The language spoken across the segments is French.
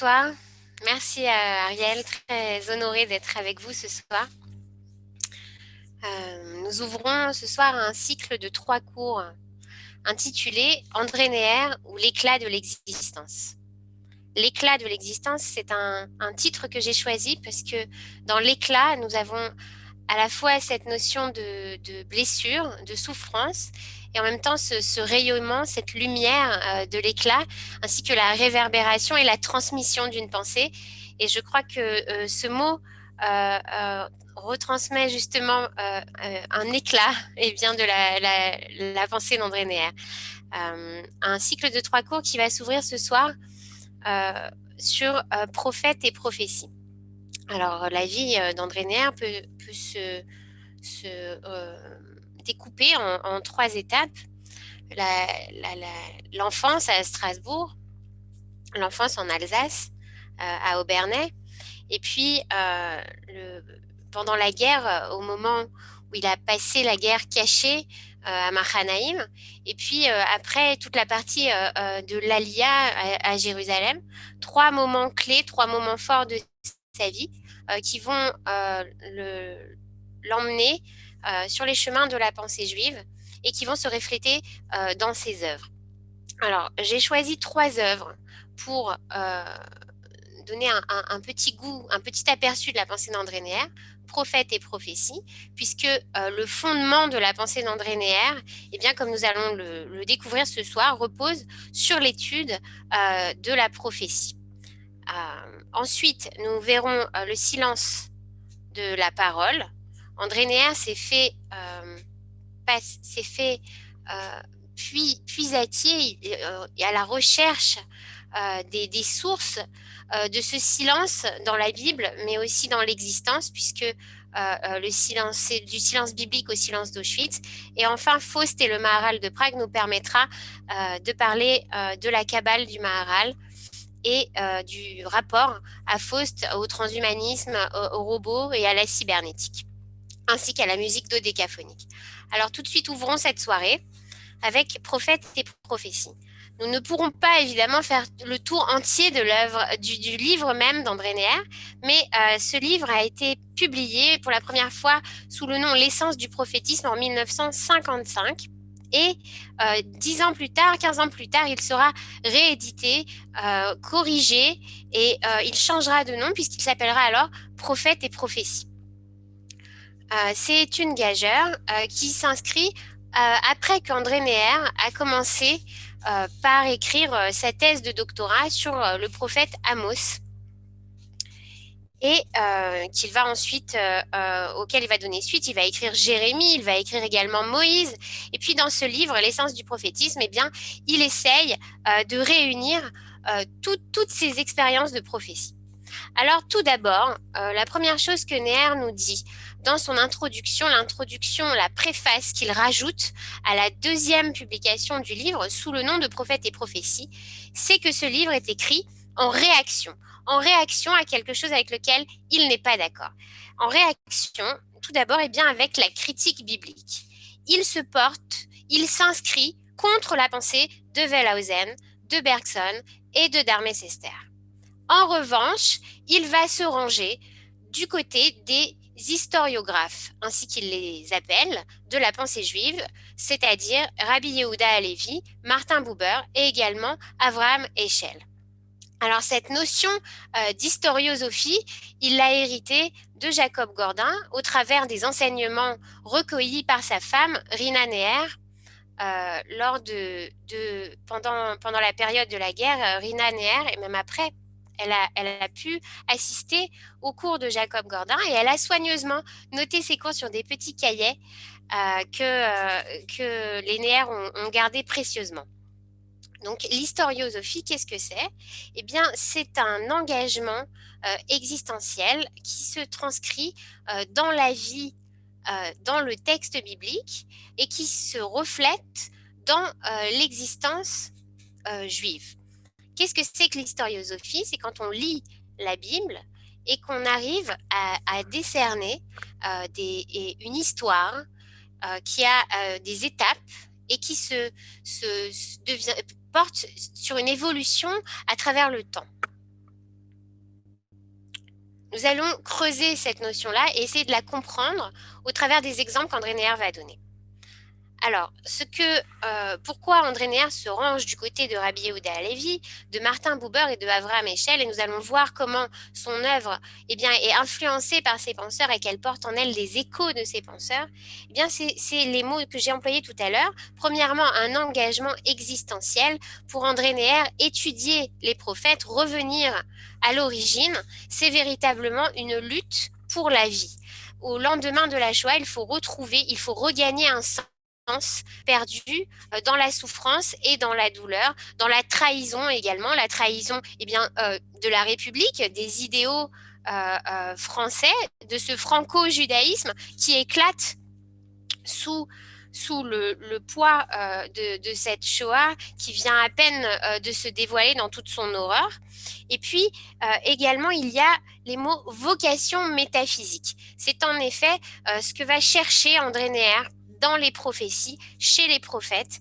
Bonsoir. Merci à Ariel, très honorée d'être avec vous ce soir. Nous ouvrons ce soir un cycle de 3 cours intitulé André Neher ou l'éclat de l'existence. L'éclat de l'existence, c'est un titre que j'ai choisi parce que dans l'éclat, nous avons à la fois cette notion de blessure, de souffrance, et en même temps ce rayonnement, cette lumière de l'éclat, ainsi que la réverbération et la transmission d'une pensée. Et je crois que ce mot retransmet justement un éclat et bien de la pensée d'André Neher. Un cycle de 3 cours qui va s'ouvrir ce soir sur prophète et prophétie. Alors, la vie d'André Neher peut se découper en 3 étapes. L'enfance à Strasbourg, l'enfance en Alsace, à Obernai, et puis pendant la guerre, au moment où il a passé la guerre cachée à Mahanaïm, et puis après toute la partie de l'Aliyah à Jérusalem, 3 moments clés, 3 moments forts de sa vie qui vont l'emmener sur les chemins de la pensée juive et qui vont se refléter dans ses œuvres. Alors, j'ai choisi 3 œuvres pour donner un petit goût, un petit aperçu de la pensée d'André Neher, prophète et prophétie, puisque le fondement de la pensée d'André Neher, eh bien, comme nous allons le découvrir ce soir, repose sur l'étude de la prophétie. Ensuite, nous verrons le silence de la parole. André Neher s'est fait puisatier et à la recherche des sources de ce silence dans la Bible, mais aussi dans l'existence, puisque le silence, c'est du silence biblique au silence d'Auschwitz. Et enfin, Faust et le Maharal de Prague nous permettra de parler de la Kabbale du Maharal et du rapport à Faust, au transhumanisme, au robot et à la cybernétique, ainsi qu'à la musique dodécaphonique. Alors tout de suite, ouvrons cette soirée avec Prophète et prophétie. Nous ne pourrons pas évidemment faire le tour entier de l'œuvre du livre même d'André Neher, mais ce livre a été publié pour la première fois sous le nom L'essence du prophétisme en 1955. Et 10 ans plus tard, 15 ans plus tard, il sera réédité, corrigé, et il changera de nom puisqu'il s'appellera alors Prophète et prophétie. C'est une gageure qui s'inscrit après qu'André Neher a commencé par écrire sa thèse de doctorat sur le prophète Amos, et qu'il va ensuite, auquel il va donner suite. Il va écrire Jérémie, il va écrire également Moïse, et puis dans ce livre, L'essence du prophétisme, eh bien, il essaye de réunir toutes ces expériences de prophétie. Alors tout d'abord, la première chose que Neher nous dit dans son introduction, la préface qu'il rajoute à la 2e publication du livre sous le nom de Prophète et prophétie, c'est que ce livre est écrit en réaction à quelque chose avec lequel il n'est pas d'accord. En réaction, tout d'abord, eh bien, avec la critique biblique. Il s'inscrit contre la pensée de Wellhausen, de Bergson et de Darmès Esther. En revanche, il va se ranger du côté des historiographes, ainsi qu'il les appelle, de la pensée juive, c'est-à-dire Rabbi Yehuda Halevi, Martin Buber et également Avraham Heschel. Alors cette notion d'historiosophie, il l'a héritée de Jacob Gordin au travers des enseignements recueillis par sa femme, Rina Neher. Pendant la période de la guerre, Rina Neher, et même après, elle a pu assister aux cours de Jacob Gordin, et elle a soigneusement noté ses cours sur des petits cahiers que les Neher ont gardés précieusement. Donc l'historiosophie, qu'est-ce que c'est? Eh bien, c'est un engagement existentiel qui se transcrit dans la vie, dans le texte biblique, et qui se reflète dans l'existence juive. Qu'est-ce que c'est que l'historiosophie? C'est quand on lit la Bible et qu'on arrive à décerner une histoire qui a des étapes et qui porte sur une évolution à travers le temps. Nous allons creuser cette notion-là et essayer de la comprendre au travers des exemples qu'André Neher va donner. Alors, pourquoi André Neher se range du côté de Rabbi Yehuda Halevi, de Martin Buber et de Avraham Eshel, et nous allons voir comment son œuvre est influencée par ces penseurs et qu'elle porte en elle les échos de ces penseurs. C'est les mots que j'ai employés tout à l'heure. Premièrement, un engagement existentiel pour André Neher, étudier les prophètes, revenir à l'origine, c'est véritablement une lutte pour la vie. Au lendemain de la Shoah, il faut regagner un sens perdu dans la souffrance et dans la douleur, dans la trahison également, la trahison de la République, des idéaux français, de ce franco-judaïsme qui éclate sous le poids de cette Shoah qui vient à peine de se dévoiler dans toute son horreur. Et puis également, il y a les mots vocation métaphysique. C'est en effet ce que va chercher André Neher dans les prophéties, chez les prophètes.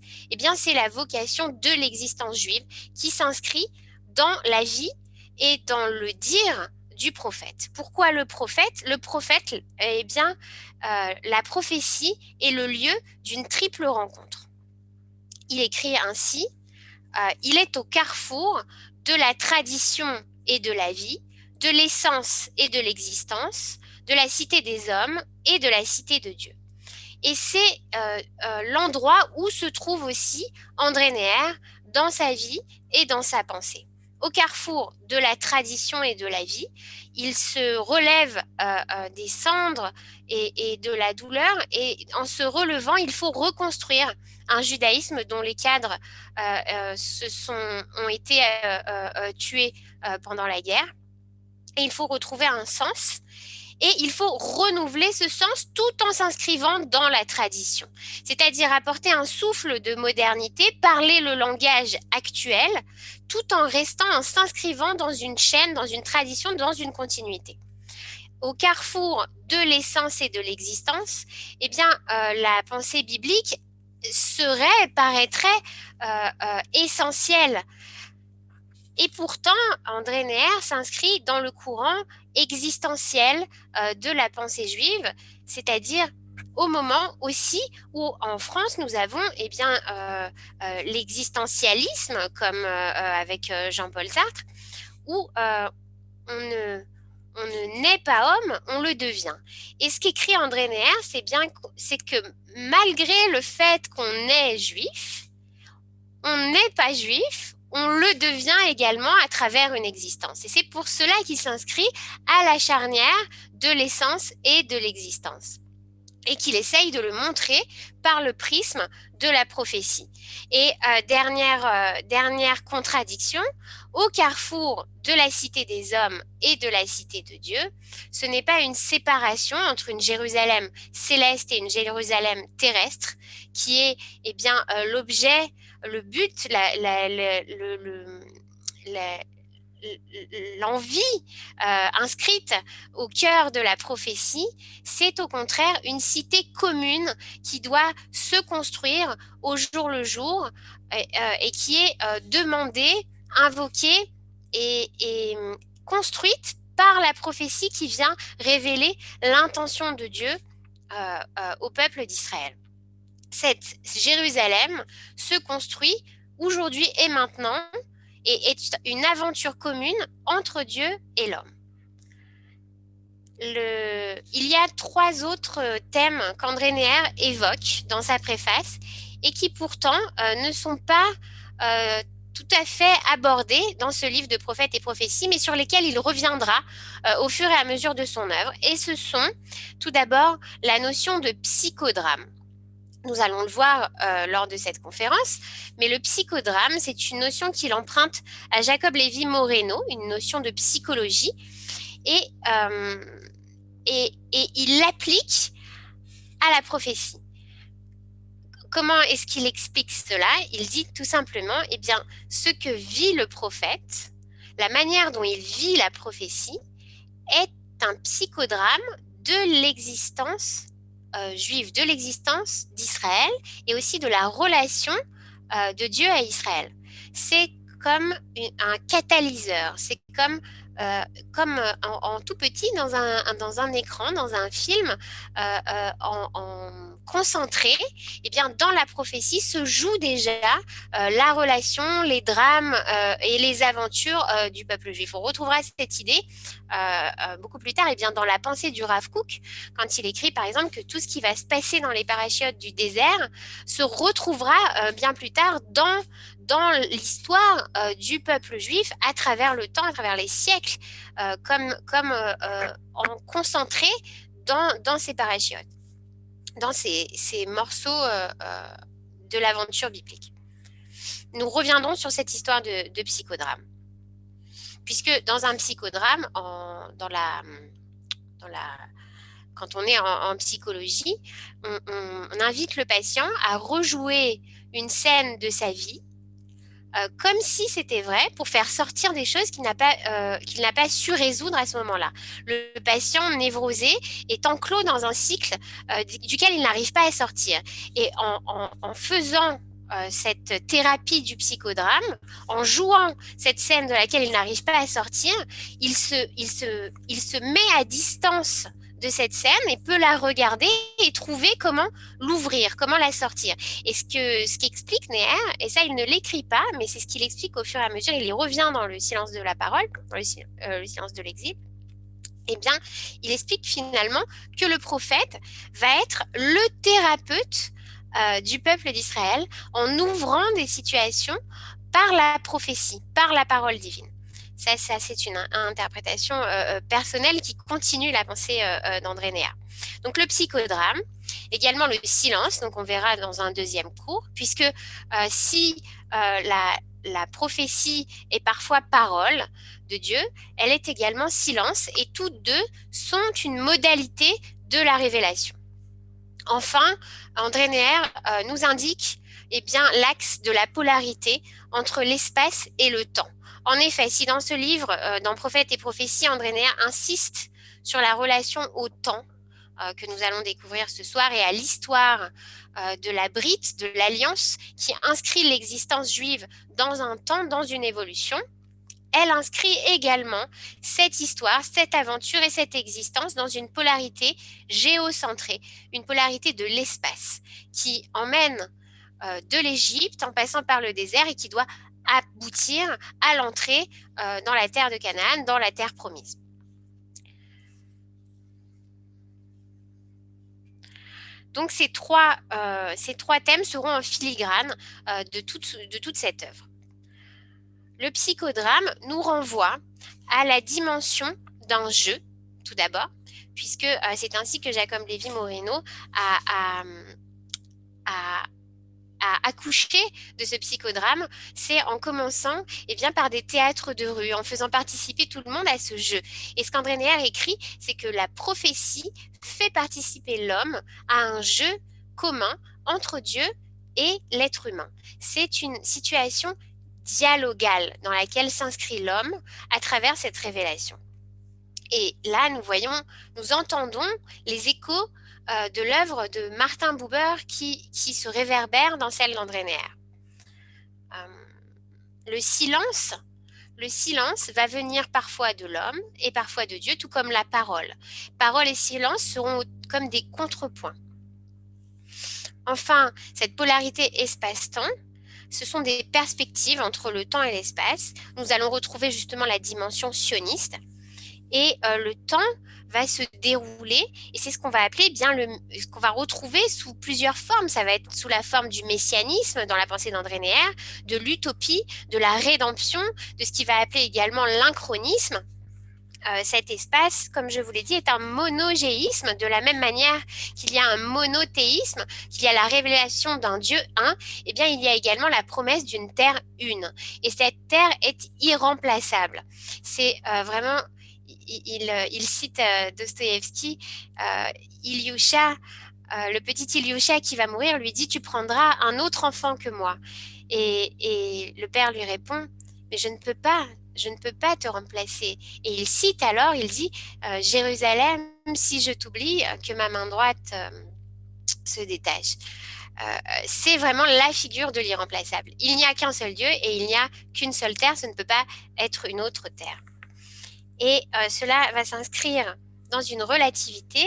C'est la vocation de l'existence juive qui s'inscrit dans la vie et dans le dire du prophète. Pourquoi le prophète? Le prophète, la prophétie est le lieu d'une triple rencontre. Il écrit ainsi, il est au carrefour de la tradition et de la vie, de l'essence et de l'existence, de la cité des hommes et de la cité de Dieu. Et c'est l'endroit où se trouve aussi André Neher dans sa vie et dans sa pensée. Au carrefour de la tradition et de la vie, il se relève des cendres et de la douleur, et en se relevant, il faut reconstruire un judaïsme dont les cadres ont été tués pendant la guerre. Et il faut retrouver un sens. Et il faut renouveler ce sens tout en s'inscrivant dans la tradition, c'est-à-dire apporter un souffle de modernité, parler le langage actuel, tout en s'inscrivant dans une chaîne, dans une tradition, dans une continuité. Au carrefour de l'essence et de l'existence, la pensée biblique paraîtrait essentielle. Et pourtant, André Neher s'inscrit dans le courant existentiel de la pensée juive, c'est-à-dire au moment aussi où en France nous avons l'existentialisme, comme avec Jean-Paul Sartre, où on ne naît pas homme, on le devient. Et ce qu'écrit André Neher, c'est que malgré le fait qu'on est juif, on n'est pas juif, on le devient également à travers une existence. Et c'est pour cela qu'il s'inscrit à la charnière de l'essence et de l'existence. Et qu'il essaye de le montrer par le prisme de la prophétie. Et dernière contradiction, au carrefour de la cité des hommes et de la cité de Dieu, ce n'est pas une séparation entre une Jérusalem céleste et une Jérusalem terrestre qui est l'objet, le but, l'envie inscrite au cœur de la prophétie. C'est au contraire une cité commune qui doit se construire au jour le jour et qui est demandée, invoquée et construite par la prophétie qui vient révéler l'intention de Dieu au peuple d'Israël. Cette Jérusalem se construit aujourd'hui et maintenant et est une aventure commune entre Dieu et l'homme. Il y a 3 autres thèmes qu'André Neher évoque dans sa préface et qui pourtant ne sont pas tout à fait abordés dans ce livre de prophètes et prophéties, mais sur lesquels il reviendra au fur et à mesure de son œuvre. Et ce sont tout d'abord la notion de psychodrame. Nous allons le voir lors de cette conférence, mais le psychodrame, c'est une notion qu'il emprunte à Jacob Lévi Moreno, une notion de psychologie, et il l'applique à la prophétie. Comment est-ce qu'il explique cela? Il dit tout simplement, ce que vit le prophète, la manière dont il vit la prophétie, est un psychodrame de l'existence juive, de l'existence d'Israël et aussi de la relation de Dieu à Israël. C'est comme un catalyseur. C'est comme en tout petit dans un écran, dans un film, en concentré, eh bien, dans la prophétie se joue déjà la relation, les drames et les aventures du peuple juif. On retrouvera cette idée beaucoup plus tard, eh bien, dans la pensée du Rav Kook, quand il écrit par exemple que tout ce qui va se passer dans les parachiotes du désert se retrouvera bien plus tard dans l'histoire du peuple juif à travers le temps, à travers les siècles, en concentré dans ces parachiotes, dans ces morceaux de l'aventure biblique. Nous reviendrons sur cette histoire de psychodrame. Puisque dans un psychodrame, quand on est en psychologie, on invite le patient à rejouer une scène de sa vie comme si c'était vrai, pour faire sortir des choses qu'il n'a pas su résoudre à ce moment-là. Le patient névrosé est enclos dans un cycle duquel il n'arrive pas à sortir. Et en faisant cette thérapie du psychodrame, en jouant cette scène de laquelle il n'arrive pas à sortir, il se met à distance de cette scène et peut la regarder et trouver comment l'ouvrir, comment la sortir. Et ce qu'explique Neher, et ça il ne l'écrit pas, mais c'est ce qu'il explique au fur et à mesure, il y revient dans le silence de la parole, dans le silence de l'exil, eh bien, il explique finalement que le prophète va être le thérapeute du peuple d'Israël en ouvrant des situations par la prophétie, par la parole divine. Ça c'est une interprétation personnelle qui continue la pensée d'André Neher. Donc le psychodrame, également le silence, donc on verra dans un deuxième cours, puisque si la prophétie est parfois parole de Dieu, elle est également silence, et toutes deux sont une modalité de la révélation. Enfin, André Neher nous indique l'axe de la polarité entre l'espace et le temps. En effet, si dans ce livre, dans Prophètes et prophéties, André Neher insiste sur la relation au temps que nous allons découvrir ce soir et à l'histoire de la Brite, de l'Alliance, qui inscrit l'existence juive dans un temps, dans une évolution, elle inscrit également cette histoire, cette aventure et cette existence dans une polarité géocentrée, une polarité de l'espace qui emmène de l'Égypte en passant par le désert et qui doit aboutir à l'entrée dans la terre de Canaan, dans la terre promise. Donc ces trois thèmes seront en filigrane de toute cette œuvre. Le psychodrame nous renvoie à la dimension d'un jeu, tout d'abord, puisque c'est ainsi que Jacob Lévy-Moreno a accouché de ce psychodrame, c'est en commençant par des théâtres de rue, en faisant participer tout le monde à ce jeu. Et ce qu'André Neher écrit, c'est que la prophétie fait participer l'homme à un jeu commun entre Dieu et l'être humain. C'est une situation dialogale dans laquelle s'inscrit l'homme à travers cette révélation. Et là, nous entendons les échos de l'œuvre de Martin Buber qui se réverbère dans celle d'André Neher. Le silence va venir parfois de l'homme et parfois de Dieu, tout comme la parole. Parole et silence seront comme des contrepoints. Enfin, cette polarité espace-temps, ce sont des perspectives entre le temps et l'espace. Nous allons retrouver justement la dimension sioniste. Et le temps va se dérouler, et c'est ce qu'on va appeler ce qu'on va retrouver sous plusieurs formes. Ça va être sous la forme du messianisme dans la pensée d'André Neher, de l'utopie, de la rédemption, de ce qu'il va appeler également l'inchronisme. Cet espace, comme je vous l'ai dit, est un monogéisme, de la même manière qu'il y a un monothéisme, qu'il y a la révélation d'un Dieu un, il y a également la promesse d'une terre une. Et cette terre est irremplaçable. C'est vraiment... Il cite Dostoïevski, Ilyusha, le petit Ilyusha qui va mourir, lui dit « Tu prendras un autre enfant que moi ». Et le père lui répond « Mais je ne peux pas te remplacer ». Et il cite alors, il dit « Jérusalem, si je t'oublie, que ma main droite se détache ». C'est vraiment la figure de l'irremplaçable. Il n'y a qu'un seul Dieu et il n'y a qu'une seule terre, ce ne peut pas être une autre terre. Et cela va s'inscrire dans une relativité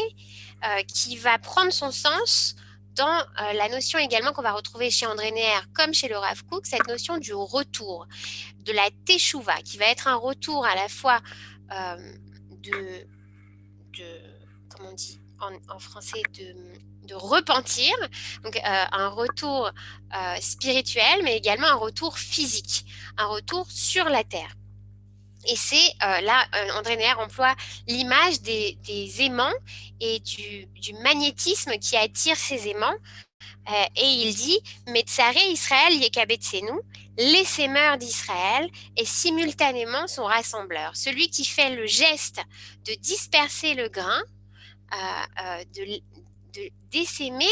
qui va prendre son sens dans la notion également qu'on va retrouver chez André Neher comme chez le Rav Kook, cette notion du retour, de la teshuva, qui va être un retour à la fois de comment on dit en français, de repentir, donc un retour spirituel, mais également un retour physique, un retour sur la terre. Et c'est là, André Neher emploie l'image des aimants et du magnétisme qui attire ces aimants. Et il dit « Metzaré Israël yekabetsenu » les sémeurs d'Israël et simultanément son rassembleur. Celui qui fait le geste de disperser le grain, d'essaimer.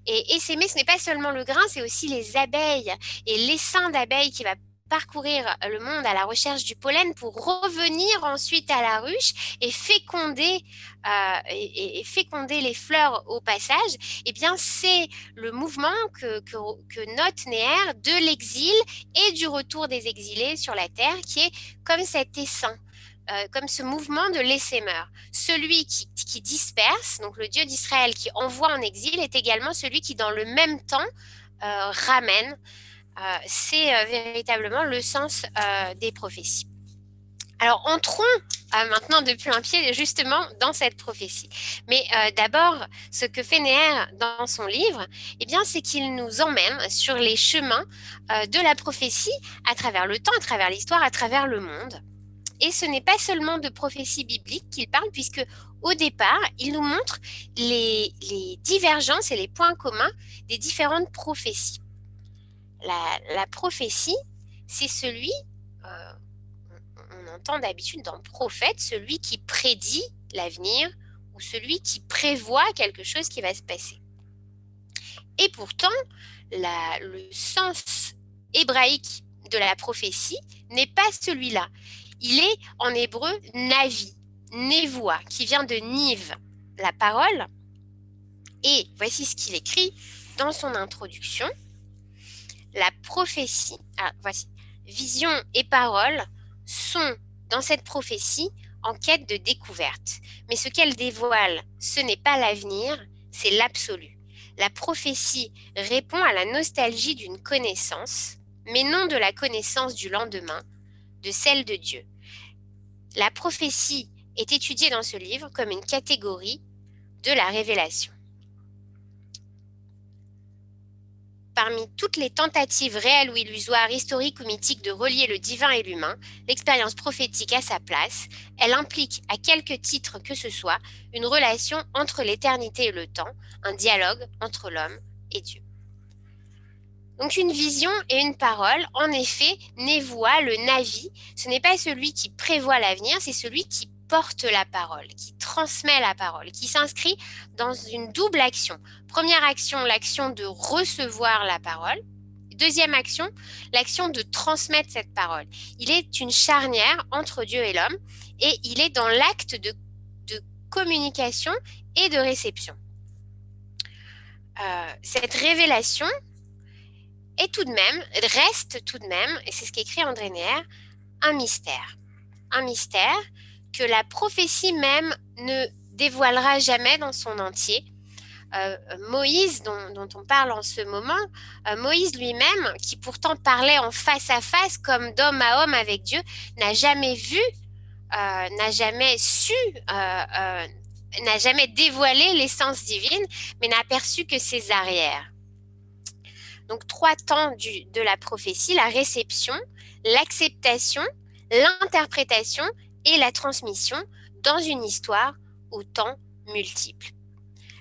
Et essaimer, ce n'est pas seulement le grain, c'est aussi les abeilles et l'essaim d'abeilles qui va parcourir le monde à la recherche du pollen pour revenir ensuite à la ruche et féconder, féconder les fleurs au passage. Eh bien, c'est le mouvement que note Neher de l'exil et du retour des exilés sur la terre, qui est comme cet essaim. Comme ce mouvement de l'essaimeur. Celui qui disperse, donc le Dieu d'Israël qui envoie en exil, est également celui qui, dans le même temps, ramène. C'est véritablement le sens des prophéties. Alors, entrons maintenant de plein pied justement dans cette prophétie. Mais d'abord, ce que fait Neher dans son livre, eh bien, c'est qu'il nous emmène sur les chemins de la prophétie à travers le temps, à travers l'histoire, à travers le monde. Et ce n'est pas seulement de prophéties bibliques qu'il parle, puisque au départ, il nous montre les divergences et les points communs des différentes prophéties. La prophétie, c'est celui, on entend d'habitude dans prophète, celui qui prédit l'avenir ou celui qui prévoit quelque chose qui va se passer. Et pourtant, le sens hébraïque de la prophétie n'est pas celui-là. Il est en hébreu navi, névoa, qui vient de niv, la parole. Et voici ce qu'il écrit dans son introduction. La prophétie, voici, vision et parole sont dans cette prophétie en quête de découverte. Mais ce qu'elle dévoile, ce n'est pas l'avenir, c'est l'absolu. La prophétie répond à la nostalgie d'une connaissance, mais non de la connaissance du lendemain, de celle de Dieu. La prophétie est étudiée dans ce livre comme une catégorie de la révélation. Parmi toutes les tentatives réelles ou illusoires, historiques ou mythiques de relier le divin et l'humain, l'expérience prophétique a sa place. Elle implique, à quelque titre que ce soit, une relation entre l'éternité et le temps, un dialogue entre l'homme et Dieu. Donc une vision et une parole, en effet, Névoa, le Navi, ce n'est pas celui qui prévoit l'avenir, c'est celui qui porte la parole, qui transmet la parole, qui s'inscrit dans une double action. Première action, l'action de recevoir la parole. Deuxième action, l'action de transmettre cette parole. Il est une charnière entre Dieu et l'homme et il est dans l'acte de communication et de réception. Cette révélation reste tout de même, et c'est ce qu'écrit André Neher, un mystère. Un mystère que la prophétie même ne dévoilera jamais dans son entier. Moïse, dont on parle en ce moment, Moïse lui-même, qui pourtant parlait en face à face comme d'homme à homme avec Dieu, n'a jamais vu, n'a jamais su, n'a jamais dévoilé l'essence divine, mais n'a perçu que ses arrières. Donc 3 temps de la prophétie, la réception, l'acceptation, l'interprétation et la transmission dans une histoire aux temps multiples.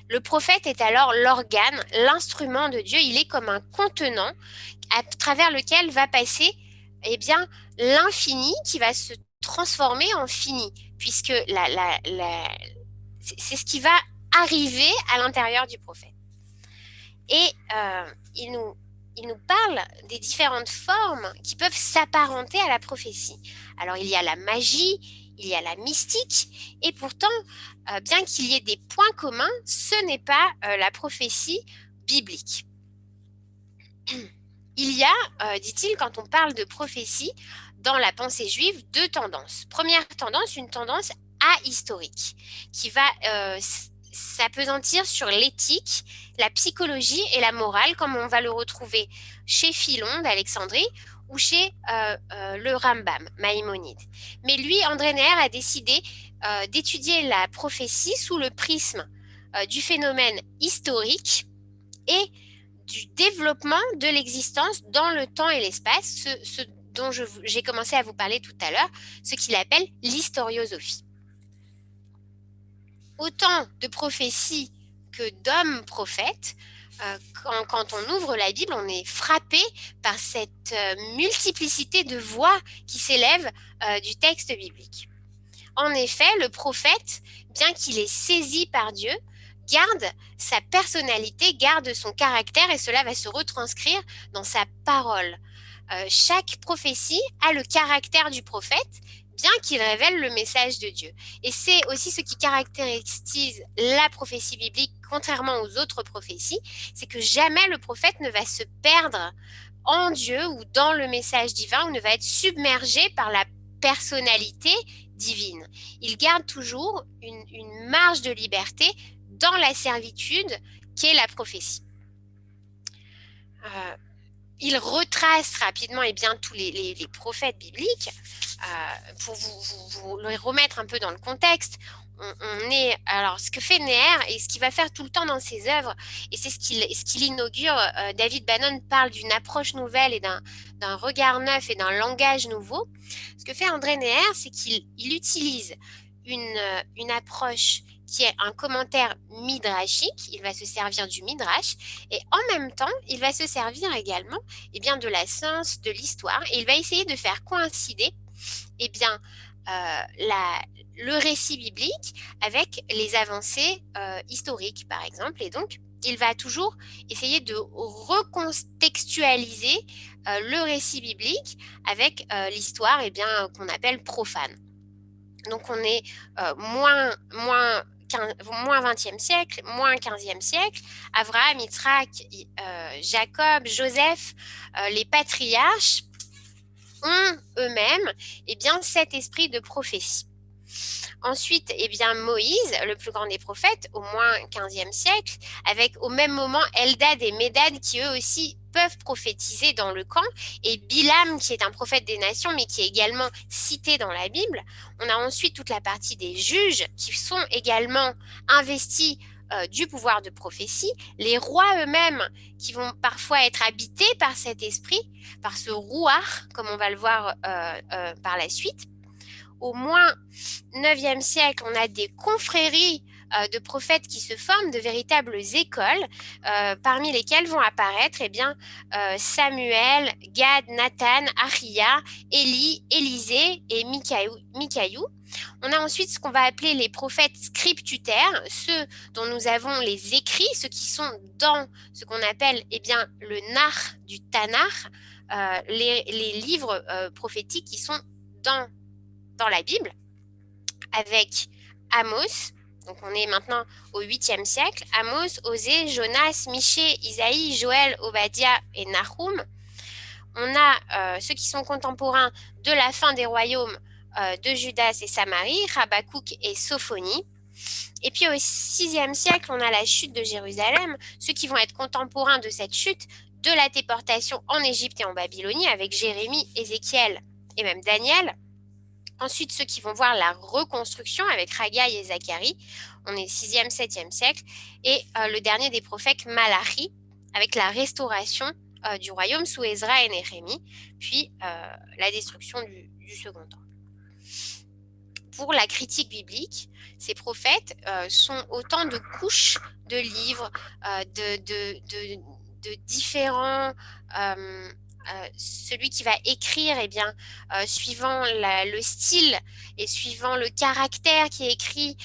Le prophète est alors l'organe, l'instrument de Dieu, il est comme un contenant à travers lequel va passer l'infini qui va se transformer en fini, puisque c'est ce qui va arriver à l'intérieur du prophète. Et il nous parle des différentes formes qui peuvent s'apparenter à la prophétie. Alors, il y a la magie, il y a la mystique, et pourtant, bien qu'il y ait des points communs, ce n'est pas la prophétie biblique. Il y a, dit-il, quand on parle de prophétie, dans la pensée juive, deux tendances. Première tendance, une tendance ahistorique, qui va s'apesantir sur l'éthique, la psychologie et la morale, comme on va le retrouver chez Philon d'Alexandrie ou chez le Rambam, Maïmonide. Mais lui, André Neher, a décidé d'étudier la prophétie sous le prisme du phénomène historique et du développement de l'existence dans le temps et l'espace, ce dont j'ai commencé à vous parler tout à l'heure, ce qu'il appelle l'historiosophie. Autant de prophéties que d'hommes prophètes, quand on ouvre la Bible, on est frappé par cette multiplicité de voix qui s'élèvent du texte biblique. En effet, le prophète, bien qu'il est saisi par Dieu, garde sa personnalité, garde son caractère et cela va se retranscrire dans sa parole. Chaque prophétie a le caractère du prophète, bien qu'il révèle le message de Dieu. Et c'est aussi ce qui caractérise la prophétie biblique, contrairement aux autres prophéties, c'est que jamais le prophète ne va se perdre en Dieu ou dans le message divin ou ne va être submergé par la personnalité divine. Il garde toujours une marge de liberté dans la servitude qu'est la prophétie. Il retrace rapidement tous les prophètes bibliques pour vous les remettre un peu dans le contexte. Alors, ce que fait Neher et ce qu'il va faire tout le temps dans ses œuvres, et c'est ce qu'il inaugure, David Bannon parle d'une approche nouvelle et d'un regard neuf et d'un langage nouveau. Ce que fait André Neher, c'est qu'il utilise une approche qui est un commentaire midrashique, il va se servir du midrash, et en même temps, il va se servir également de la science, de l'histoire, et il va essayer de faire coïncider le récit biblique avec les avancées historiques, par exemple, et donc il va toujours essayer de recontextualiser le récit biblique avec l'histoire qu'on appelle profane. Donc on est moins 20e siècle, moins 15e siècle, Abraham, Yitzhak, Jacob, Joseph, les patriarches ont eux-mêmes cet esprit de prophétie. Ensuite, Moïse, le plus grand des prophètes, au moins 15e siècle, avec au même moment Eldad et Médad qui eux aussi peuvent prophétiser dans le camp, et Bilam qui est un prophète des nations mais qui est également cité dans la Bible. On a ensuite toute la partie des juges qui sont également investis du pouvoir de prophétie, les rois eux-mêmes qui vont parfois être habités par cet esprit, par ce rouar, comme on va le voir par la suite. Au moins 9e siècle, on a des confréries de prophètes qui se forment, de véritables écoles, parmi lesquelles vont apparaître Samuel, Gad, Nathan, Aria, Élie, Élisée et Mikaïou. On a ensuite ce qu'on va appeler les prophètes scriptutaires, ceux dont nous avons les écrits, ceux qui sont dans ce qu'on appelle le nar du Tanakh, les livres prophétiques qui sont dans la Bible, avec Amos. Donc on est maintenant au 8e siècle. Amos, Osée, Jonas, Michée, Isaïe, Joël, Obadiah et Nahum. On a ceux qui sont contemporains de la fin des royaumes de Judas et Samarie, Habakkuk et Sophonie. Et puis au 6e siècle, on a la chute de Jérusalem, ceux qui vont être contemporains de cette chute, de la déportation en Égypte et en Babylonie, avec Jérémie, Ézéchiel et même Daniel. Ensuite, ceux qui vont voir la reconstruction avec Haggai et Zacharie, on est 6e, 7e siècle. Et le dernier des prophètes, Malachi, avec la restauration du royaume sous Ezra et Néhémie, puis la destruction du second temple. Pour la critique biblique, ces prophètes sont autant de couches de livres, de différents... celui qui va écrire, suivant le style et suivant le caractère qui est écrit,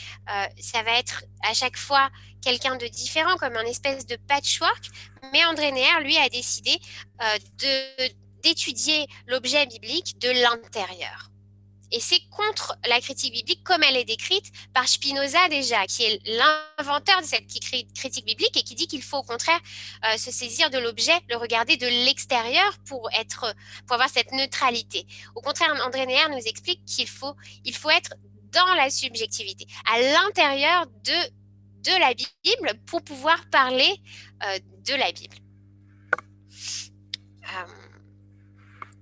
ça va être à chaque fois quelqu'un de différent, comme un espèce de patchwork. Mais André Neher, lui, a décidé d'étudier l'objet biblique de l'intérieur. Et c'est contre la critique biblique comme elle est décrite par Spinoza déjà, qui est l'inventeur de cette critique biblique et qui dit qu'il faut au contraire se saisir de l'objet, le regarder de l'extérieur pour avoir cette neutralité. Au contraire, André Neher nous explique qu'il faut être dans la subjectivité, à l'intérieur de la Bible pour pouvoir parler de la Bible.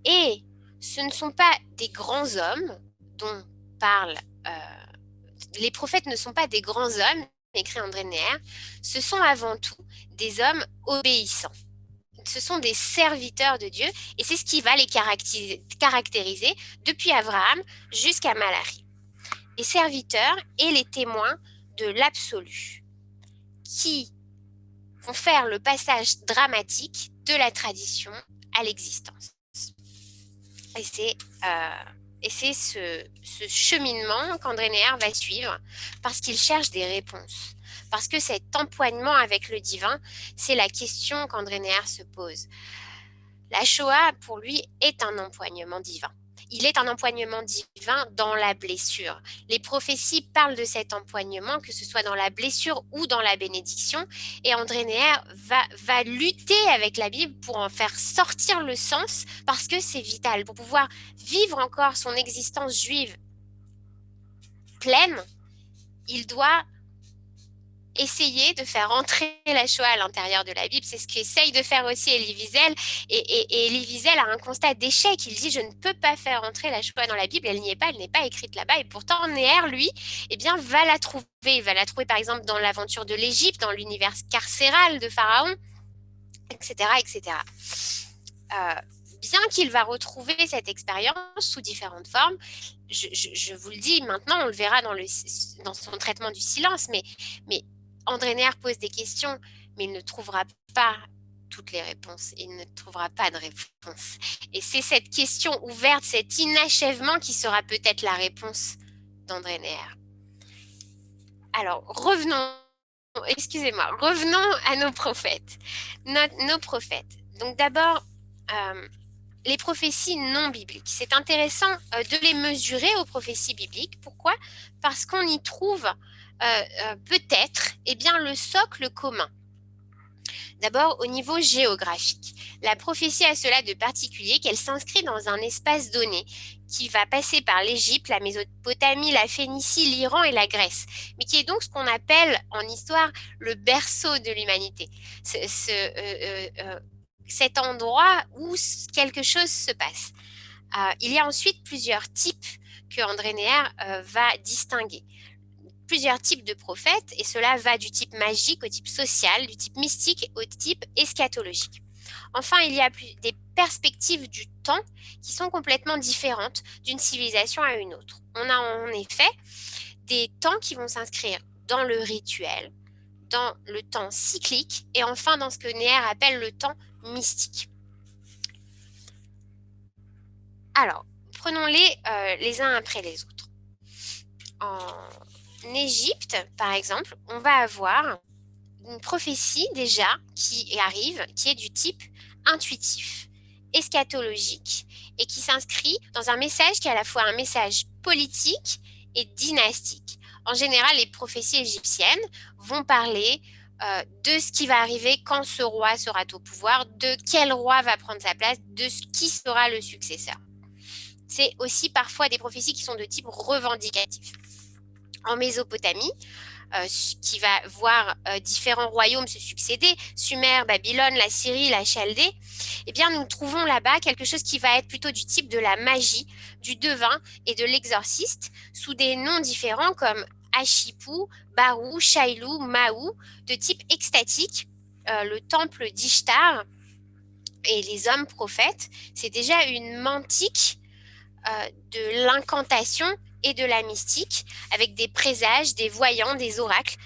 Et ce ne sont pas des grands hommes dont parle... les prophètes ne sont pas des grands hommes, écrit André Neher, ce sont avant tout des hommes obéissants. Ce sont des serviteurs de Dieu et c'est ce qui va les caractériser depuis Abraham jusqu'à Malachi. Les serviteurs et les témoins de l'absolu qui vont faire le passage dramatique de la tradition à l'existence. Et c'est ce cheminement qu'André Neher va suivre parce qu'il cherche des réponses. Parce que cet empoignement avec le divin, c'est la question qu'André Neher se pose. La Shoah, pour lui, est un empoignement divin. Il est un empoignement divin dans la blessure. Les prophéties parlent de cet empoignement, que ce soit dans la blessure ou dans la bénédiction. Et André Neher va lutter avec la Bible pour en faire sortir le sens parce que c'est vital. Pour pouvoir vivre encore son existence juive pleine, il doit essayer de faire entrer la Shoah à l'intérieur de la Bible. C'est ce qu'essaye de faire aussi Elie Wiesel. Et Elie Wiesel a un constat d'échec. Il dit, je ne peux pas faire entrer la Shoah dans la Bible. Elle n'y est pas, elle n'est pas écrite là-bas. Et pourtant, Neher, lui, eh bien, va la trouver. Il va la trouver, par exemple, dans l'aventure de l'Égypte, dans l'univers carcéral de Pharaon, etc., etc. Bien qu'il va retrouver cette expérience sous différentes formes, je vous le dis maintenant, on le verra dans son traitement du silence, mais André Neher pose des questions, mais il ne trouvera pas toutes les réponses. Il ne trouvera pas de réponse. Et c'est cette question ouverte, cet inachèvement qui sera peut-être la réponse d'André Neher. Alors, revenons à nos prophètes. Nos prophètes. Donc d'abord, les prophéties non bibliques. C'est intéressant de les mesurer aux prophéties bibliques. Pourquoi? Parce qu'on y trouve peut-être le socle commun. D'abord, au niveau géographique. La prophétie a cela de particulier qu'elle s'inscrit dans un espace donné qui va passer par l'Égypte, la Mésopotamie, la Phénicie, l'Iran et la Grèce, mais qui est donc ce qu'on appelle en histoire le berceau de l'humanité. Cet endroit où quelque chose se passe. Il y a ensuite plusieurs types que André Neher va distinguer. Plusieurs types de prophètes, et cela va du type magique au type social, du type mystique au type eschatologique. Enfin, il y a des perspectives du temps qui sont complètement différentes d'une civilisation à une autre. On a en effet des temps qui vont s'inscrire dans le rituel, dans le temps cyclique, et enfin dans ce que Neher appelle le temps mystique. Alors, prenons-les les uns après les autres. En Égypte, par exemple, on va avoir une prophétie déjà qui arrive, qui est du type intuitif, eschatologique, et qui s'inscrit dans un message qui est à la fois un message politique et dynastique. En général, les prophéties égyptiennes vont parler de ce qui va arriver quand ce roi sera au pouvoir, de quel roi va prendre sa place, de qui sera le successeur. C'est aussi parfois des prophéties qui sont de type revendicatif. En Mésopotamie, qui va voir différents royaumes se succéder, Sumer, Babylone, la Syrie, la Chaldée, eh bien nous trouvons là-bas quelque chose qui va être plutôt du type de la magie, du devin et de l'exorciste, sous des noms différents comme Ashipou, Barou, Shailou, Mahou, de type extatique, le temple d'Ishtar et les hommes prophètes. C'est déjà une mantique de l'incantation et de la mystique, avec des présages, des voyants, des oracles,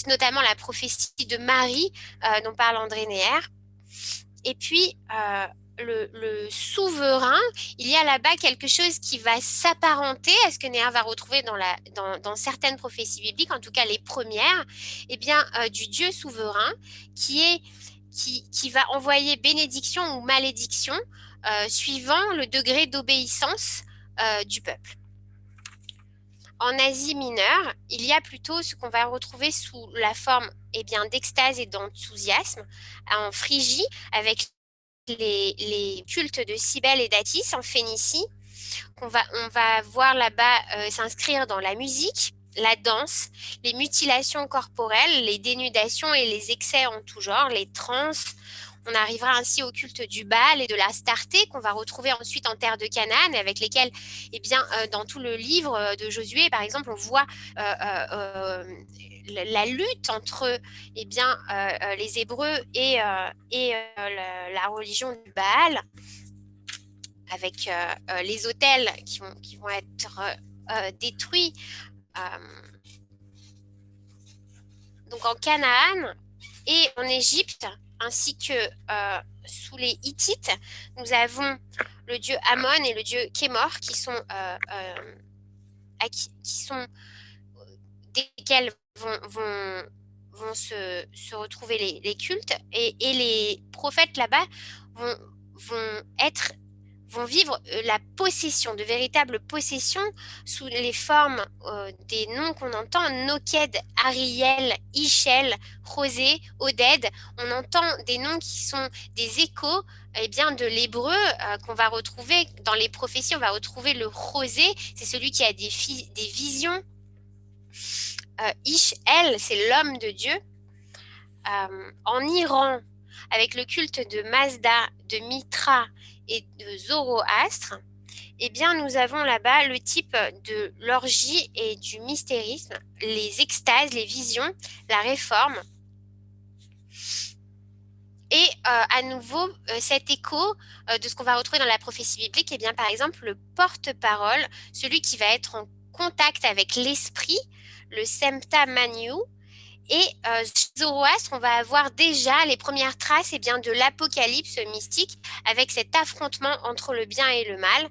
notamment la prophétie de Marie dont parle André Neher. Et puis, le souverain, il y a là-bas quelque chose qui va s'apparenter à ce que Neher va retrouver dans certaines prophéties bibliques, en tout cas les premières, du Dieu souverain qui va envoyer bénédiction ou malédiction suivant le degré d'obéissance du peuple. En Asie mineure, il y a plutôt ce qu'on va retrouver sous la forme d'extase et d'enthousiasme. En Phrygie, avec les cultes de Cybèle et d'Atis en Phénicie, on va voir là-bas s'inscrire dans la musique, la danse, les mutilations corporelles, les dénudations et les excès en tout genre, les transes. On arrivera ainsi au culte du Baal et de l'Astarté qu'on va retrouver ensuite en terre de Canaan, avec lesquels, dans tout le livre de Josué, par exemple, on voit la lutte entre les Hébreux et la religion du Baal, avec les autels qui vont être détruits. Donc en Canaan et en Égypte, ainsi que sous les Hittites, nous avons le dieu Amon et le dieu Kémor qui sont desquels vont se retrouver les cultes, et les prophètes là-bas vont vivre la possession, de véritables possessions sous les formes des noms qu'on entend: Noked, Ariel, Ishel, Rosé, Oded. On entend des noms qui sont des échos de l'hébreu qu'on va retrouver dans les prophéties. On va retrouver le Rosé, c'est celui qui a des visions. Ishel, c'est l'homme de Dieu. En Iran, avec le culte de Mazda, de Mitra et de Zoroastre, nous avons là-bas le type de l'orgie et du mystérisme, les extases, les visions, la réforme. Et à nouveau, cet écho de ce qu'on va retrouver dans la prophétie biblique, par exemple, le porte-parole, celui qui va être en contact avec l'esprit, le Sempta Manu. Et chez Zoroastre, on va avoir déjà les premières traces de l'apocalypse mystique, avec cet affrontement entre le bien et le mal,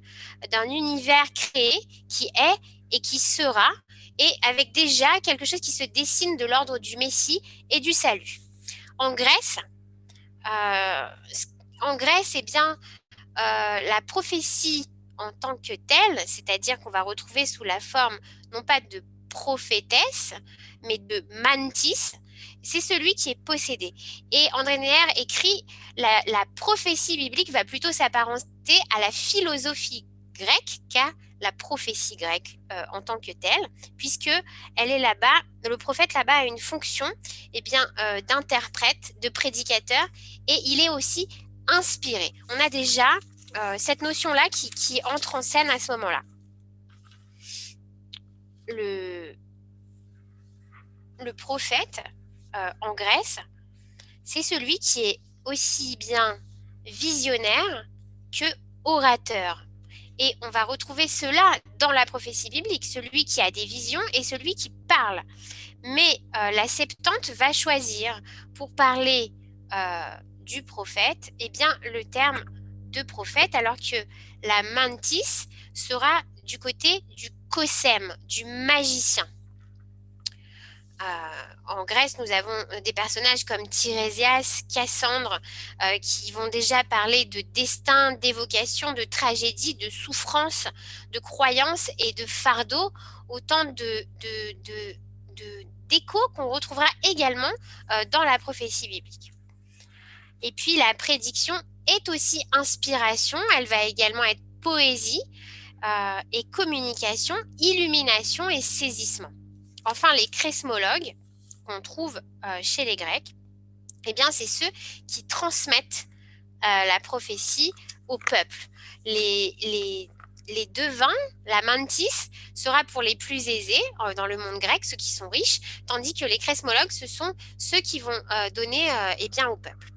d'un univers créé qui est et qui sera, et avec déjà quelque chose qui se dessine de l'ordre du Messie et du salut. En Grèce, la prophétie en tant que telle, c'est-à-dire qu'on va retrouver sous la forme non pas de prophétesse, mais de mantis, c'est celui qui est possédé. Et André Neher écrit: la prophétie biblique va plutôt s'apparenter à la philosophie grecque qu'à la prophétie grecque en tant que telle, puisque elle est là-bas, le prophète là-bas a une fonction d'interprète, de prédicateur, et il est aussi inspiré. On a déjà cette notion-là qui entre en scène à ce moment-là. Le prophète en Grèce, c'est celui qui est aussi bien visionnaire que orateur. Et on va retrouver cela dans la prophétie biblique, celui qui a des visions et celui qui parle. Mais la Septante va choisir, pour parler du prophète, le terme de prophète, alors que la mantis sera du côté du kosem, du magicien. En Grèce, nous avons des personnages comme Tirésias, Cassandre, qui vont déjà parler de destin, d'évocation, de tragédie, de souffrance, de croyance et de fardeau, autant d'échos qu'on retrouvera également dans la prophétie biblique. Et puis la prédiction est aussi inspiration, elle va également être poésie et communication, illumination et saisissement. Enfin, les chrésmologues qu'on trouve chez les Grecs, c'est ceux qui transmettent la prophétie au peuple. Les devins, la mantis, sera pour les plus aisés dans le monde grec, ceux qui sont riches, tandis que les chrésmologues, ce sont ceux qui vont donner au peuple.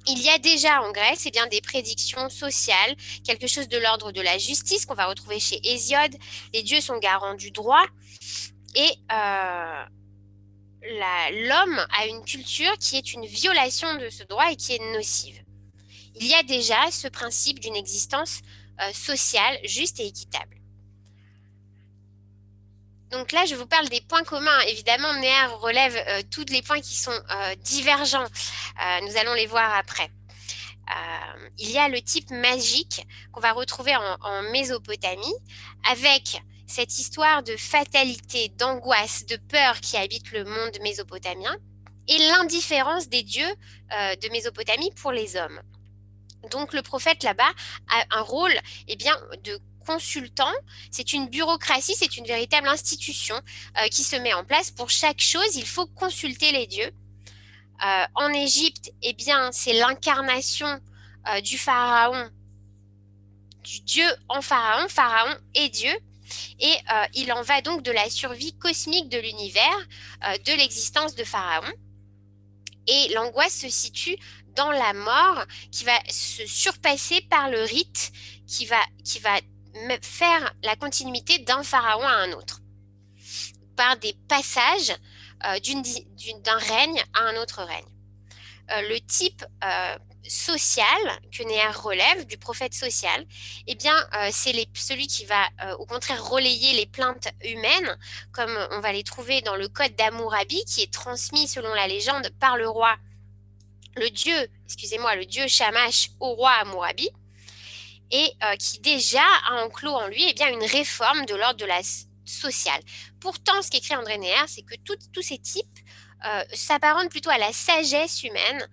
Il y a déjà en Grèce des prédictions sociales, quelque chose de l'ordre de la justice qu'on va retrouver chez Hésiode. Les dieux sont garants du droit. Et l'homme a une culture qui est une violation de ce droit et qui est nocive. Il y a déjà ce principe d'une existence sociale, juste et équitable. Donc là, je vous parle des points communs. Évidemment, Neher relève tous les points qui sont divergents. Nous allons les voir après. Il y a le type magique qu'on va retrouver en Mésopotamie, avec cette histoire de fatalité, d'angoisse, de peur qui habite le monde mésopotamien et l'indifférence des dieux de Mésopotamie pour les hommes. Donc le prophète là-bas a un rôle de consultant. C'est une bureaucratie, c'est une véritable institution qui se met en place. Pour chaque chose, il faut consulter les dieux. En Égypte, c'est l'incarnation du pharaon, du dieu en pharaon. Pharaon est Dieu. Et il en va donc de la survie cosmique de l'univers, de l'existence de Pharaon. Et l'angoisse se situe dans la mort qui va se surpasser par le rite qui va faire la continuité d'un pharaon à un autre, par des passages d'un règne à un autre règne. Le type social que Néher relève, du prophète social, c'est celui qui va au contraire relayer les plaintes humaines, comme on va les trouver dans le code d'Hammurabi, qui est transmis selon la légende par le dieu Shamash au roi Hammurabi, et qui déjà a enclos en lui une réforme de l'ordre de la sociale. Pourtant, ce qu'écrit André Néher, c'est que tous ces types s'apparentent plutôt à la sagesse humaine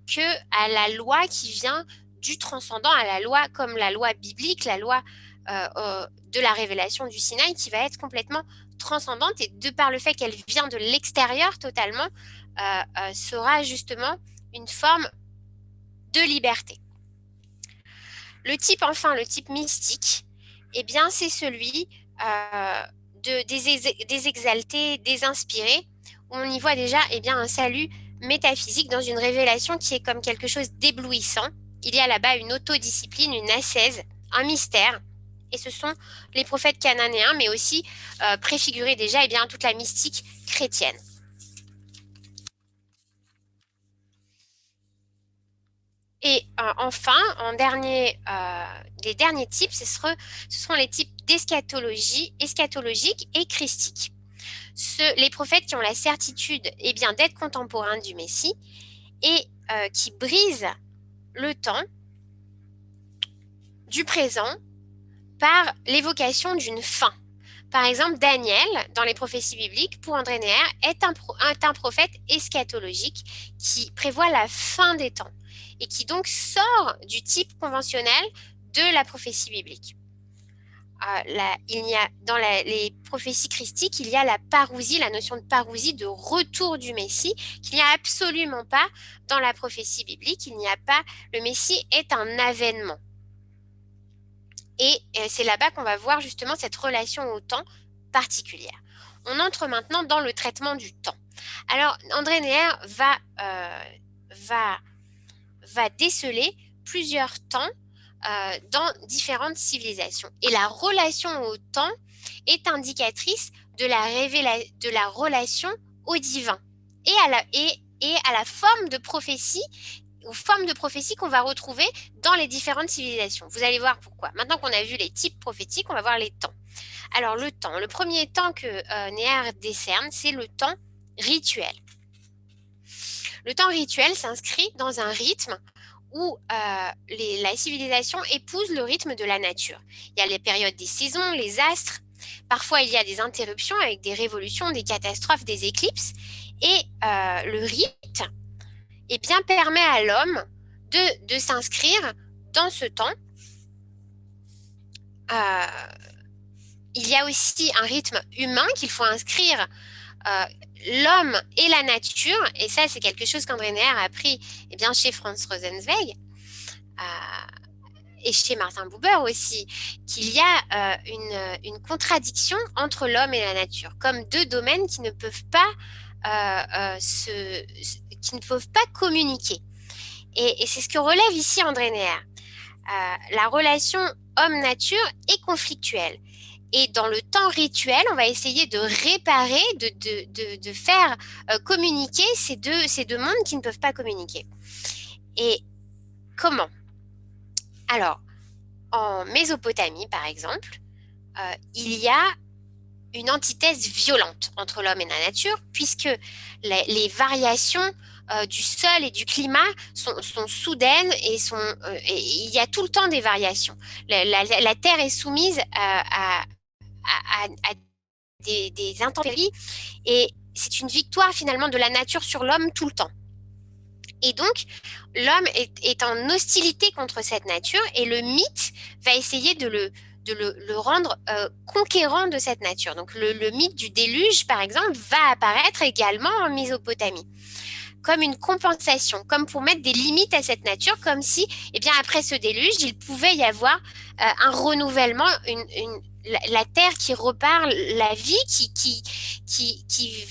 que à la loi qui vient du transcendant, à la loi comme la loi biblique, la loi de la révélation du Sinaï, qui va être complètement transcendante, et de par le fait qu'elle vient de l'extérieur totalement, sera justement une forme de liberté. Le type mystique, c'est celui des exaltés, des inspirés, où on y voit déjà un salut métaphysique dans une révélation qui est comme quelque chose d'éblouissant. Il y a là-bas une autodiscipline, une ascèse, un mystère. Et ce sont les prophètes cananéens, mais aussi préfigurés déjà toute la mystique chrétienne. Et enfin, les derniers types, ce seront les types eschatologiques et christiques. Les prophètes qui ont la certitude d'être contemporains du Messie et qui brisent le temps du présent par l'évocation d'une fin. Par exemple, Daniel, dans les prophéties bibliques, pour André Néher, est un prophète eschatologique qui prévoit la fin des temps et qui donc sort du type conventionnel de la prophétie biblique. Dans les prophéties christiques, il y a la parousie, la notion de parousie, de retour du Messie, qu'il n'y a absolument pas dans la prophétie biblique. Le Messie est un avènement. Et c'est là-bas qu'on va voir justement cette relation au temps particulière. On entre maintenant dans le traitement du temps. Alors, André Néher va déceler plusieurs temps dans différentes civilisations. Et la relation au temps est indicatrice de la relation au divin et à la forme de prophétie qu'on va retrouver dans les différentes civilisations. Vous allez voir pourquoi. Maintenant qu'on a vu les types prophétiques, on va voir les temps. Alors le temps, le premier temps que Néher décerne, c'est le temps rituel. Le temps rituel s'inscrit dans un rythme où la civilisation épouse le rythme de la nature. Il y a les périodes des saisons, les astres. Parfois, il y a des interruptions avec des révolutions, des catastrophes, des éclipses. Et le rite permet à l'homme de s'inscrire dans ce temps. Il y a aussi un rythme humain qu'il faut inscrire l'homme et la nature, et ça c'est quelque chose qu'André Néher a appris chez Franz Rosenzweig et chez Martin Buber aussi, qu'il y a une contradiction entre l'homme et la nature, comme deux domaines qui ne peuvent pas communiquer. Et c'est ce que relève ici André Néher. La relation homme-nature est conflictuelle. Et dans le temps rituel, on va essayer de réparer, de faire communiquer ces deux mondes qui ne peuvent pas communiquer. Et comment? Alors, en Mésopotamie, par exemple, il y a une antithèse violente entre l'homme et la nature, puisque les variations du sol et du climat sont soudaines et il y a tout le temps des variations. La Terre est soumise à des intempéries. Et c'est une victoire finalement de la nature sur l'homme tout le temps. Et donc, l'homme est en hostilité contre cette nature et le mythe va essayer de le rendre conquérant de cette nature. Donc, le mythe du déluge, par exemple, va apparaître également en Mésopotamie comme une compensation, comme pour mettre des limites à cette nature, comme si, eh bien, après ce déluge, il pouvait y avoir un renouvellement, la terre qui repart, la vie qui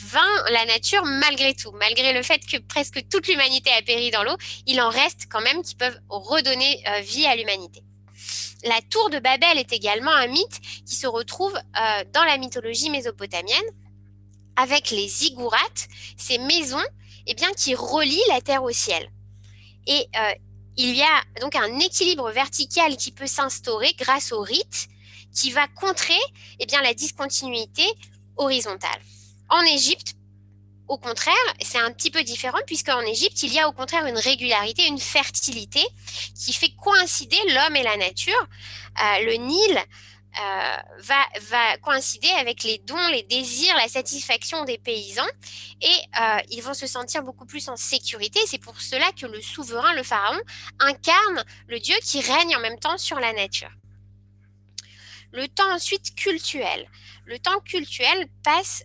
vainc la nature malgré tout. Malgré le fait que presque toute l'humanité a péri dans l'eau, il en reste quand même qui peuvent redonner vie à l'humanité. La tour de Babel est également un mythe qui se retrouve dans la mythologie mésopotamienne avec les ziggourats, ces maisons bien, qui relient la terre au ciel. Et il y a donc un équilibre vertical qui peut s'instaurer grâce au rite qui va contrer bien, la discontinuité horizontale. En Égypte, au contraire, c'est un petit peu différent puisqu'en Égypte, il y a au contraire une régularité, une fertilité qui fait coïncider l'homme et la nature. Le Nil va coïncider avec les dons, les désirs, la satisfaction des paysans et ils vont se sentir beaucoup plus en sécurité. C'est pour cela que le souverain, le pharaon, incarne le dieu qui règne en même temps sur la nature. Le temps ensuite cultuel. Le temps cultuel passe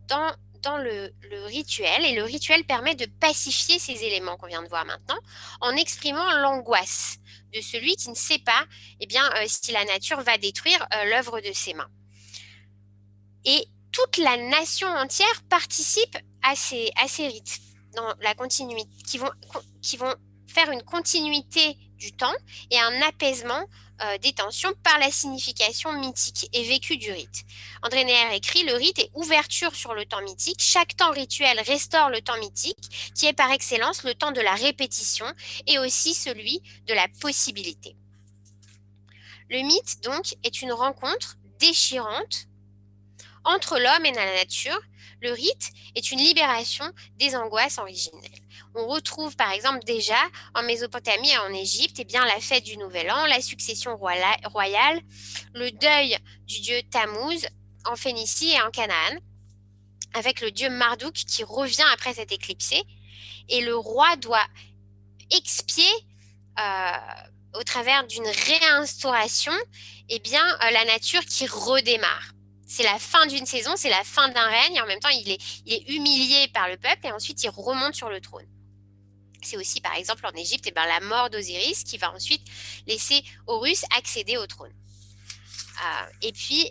dans le rituel et le rituel permet de pacifier ces éléments qu'on vient de voir maintenant en exprimant l'angoisse de celui qui ne sait pas si la nature va détruire l'œuvre de ses mains. Et toute la nation entière participe à ces rites dans la continuité, qui vont faire une continuité du temps et un apaisement des tensions par la signification mythique et vécue du rite. André Neher écrit « Le rite est ouverture sur le temps mythique. Chaque temps rituel restaure le temps mythique, qui est par excellence le temps de la répétition et aussi celui de la possibilité. » Le mythe, donc, est une rencontre déchirante entre l'homme et la nature. Le rite est une libération des angoisses originelles. On retrouve par exemple déjà en Mésopotamie et en Égypte la fête du Nouvel An, la succession royale, le deuil du dieu Tammuz en Phénicie et en Canaan, avec le dieu Marduk qui revient après cette éclipsée. Et le roi doit expier au travers d'une réinstauration la nature qui redémarre. C'est la fin d'une saison, c'est la fin d'un règne, et en même temps, il est humilié par le peuple, et ensuite, il remonte sur le trône. C'est aussi, par exemple, en Égypte, la mort d'Osiris, qui va ensuite laisser Horus accéder au trône. Et puis,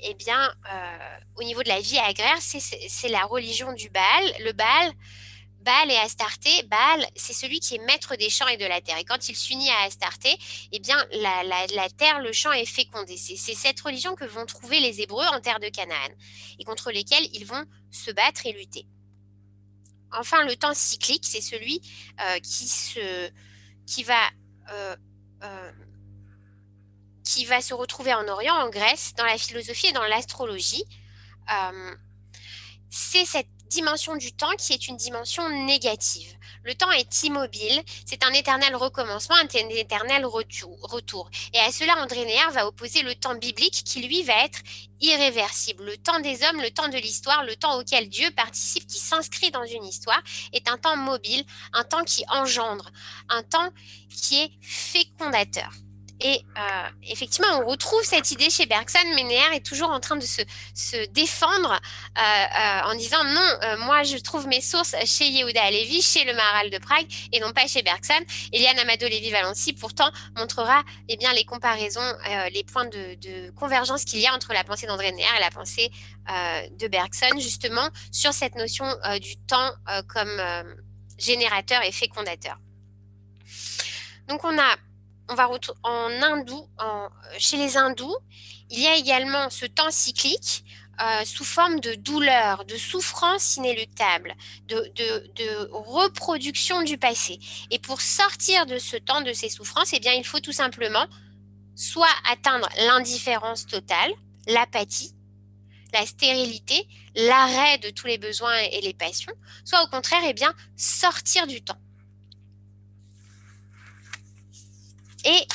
au niveau de la vie agraire, c'est la religion du Baal. Le Baal et Astarté, Baal, c'est celui qui est maître des champs et de la terre. Et quand il s'unit à Astarté, la terre, le champ est fécondé. C'est cette religion que vont trouver les Hébreux en terre de Canaan et contre lesquels ils vont se battre et lutter. Enfin, le temps cyclique, c'est celui qui va se retrouver en Orient, en Grèce, dans la philosophie et dans l'astrologie. C'est cette dimension du temps qui est une dimension négative. Le temps est immobile, c'est un éternel recommencement, un éternel retour. Et à cela, André Neher va opposer le temps biblique qui, lui, va être irréversible. Le temps des hommes, le temps de l'histoire, le temps auquel Dieu participe, qui s'inscrit dans une histoire, est un temps mobile, un temps qui engendre, un temps qui est fécondateur. Et effectivement, on retrouve cette idée chez Bergson, mais Neher est toujours en train de se défendre en disant non, moi je trouve mes sources chez Yehuda Halevi, chez le Maharal de Prague et non pas chez Bergson. Eliane Amado Lévy-Valency pourtant montrera les comparaisons, les points de convergence qu'il y a entre la pensée d'André Neher et la pensée de Bergson, justement sur cette notion du temps comme générateur et fécondateur. Donc on va retrouver chez les hindous, il y a également ce temps cyclique sous forme de douleur, de souffrance inéluctable, de reproduction du passé. Et pour sortir de ce temps, de ces souffrances, il faut tout simplement soit atteindre l'indifférence totale, l'apathie, la stérilité, l'arrêt de tous les besoins et les passions, soit au contraire, sortir du temps. Et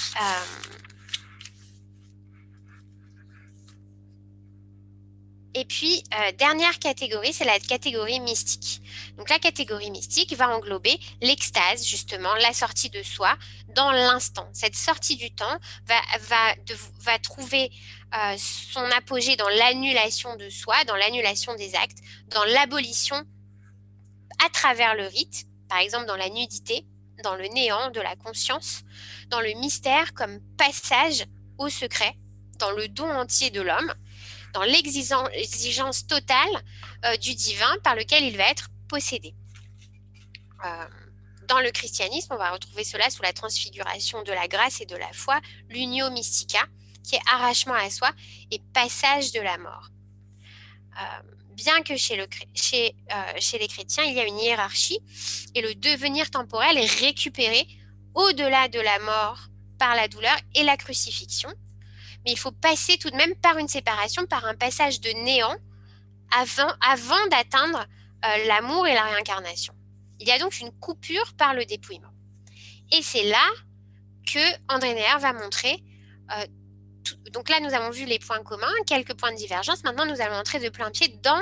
Et puis, dernière catégorie, c'est la catégorie mystique. Donc, la catégorie mystique va englober l'extase, justement, la sortie de soi dans l'instant. Cette sortie du temps va trouver son apogée dans l'annulation de soi, dans l'annulation des actes, dans l'abolition à travers le rite, par exemple dans la nudité, dans le néant de la conscience, dans le mystère comme passage au secret, dans le don entier de l'homme, dans l'exigence totale du divin par lequel il va être possédé. Dans le christianisme, on va retrouver cela sous la transfiguration de la grâce et de la foi, l'unio mystica, qui est arrachement à soi et passage de la mort. Bien que chez les chrétiens, il y a une hiérarchie et le devenir temporel est récupéré au-delà de la mort par la douleur et la crucifixion. Mais il faut passer tout de même par une séparation, par un passage de néant avant d'atteindre l'amour et la réincarnation. Il y a donc une coupure par le dépouillement. Et c'est là que André Neher va montrer donc là, nous avons vu les points communs, quelques points de divergence. Maintenant, nous allons entrer de plein pied dans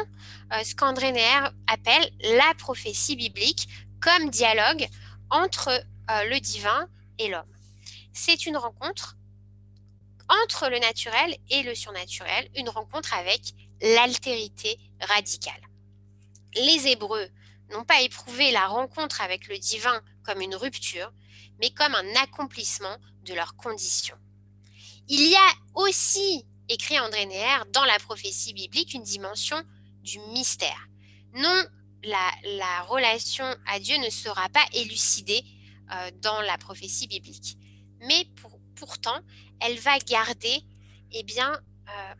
ce qu'André Neher appelle la prophétie biblique comme dialogue entre le divin et l'homme. C'est une rencontre entre le naturel et le surnaturel, une rencontre avec l'altérité radicale. Les Hébreux n'ont pas éprouvé la rencontre avec le divin comme une rupture, mais comme un accomplissement de leurs conditions. Il y a aussi, écrit André Neher, dans la prophétie biblique, une dimension du mystère. Non, la relation à Dieu ne sera pas élucidée dans la prophétie biblique. Mais pourtant, elle va garder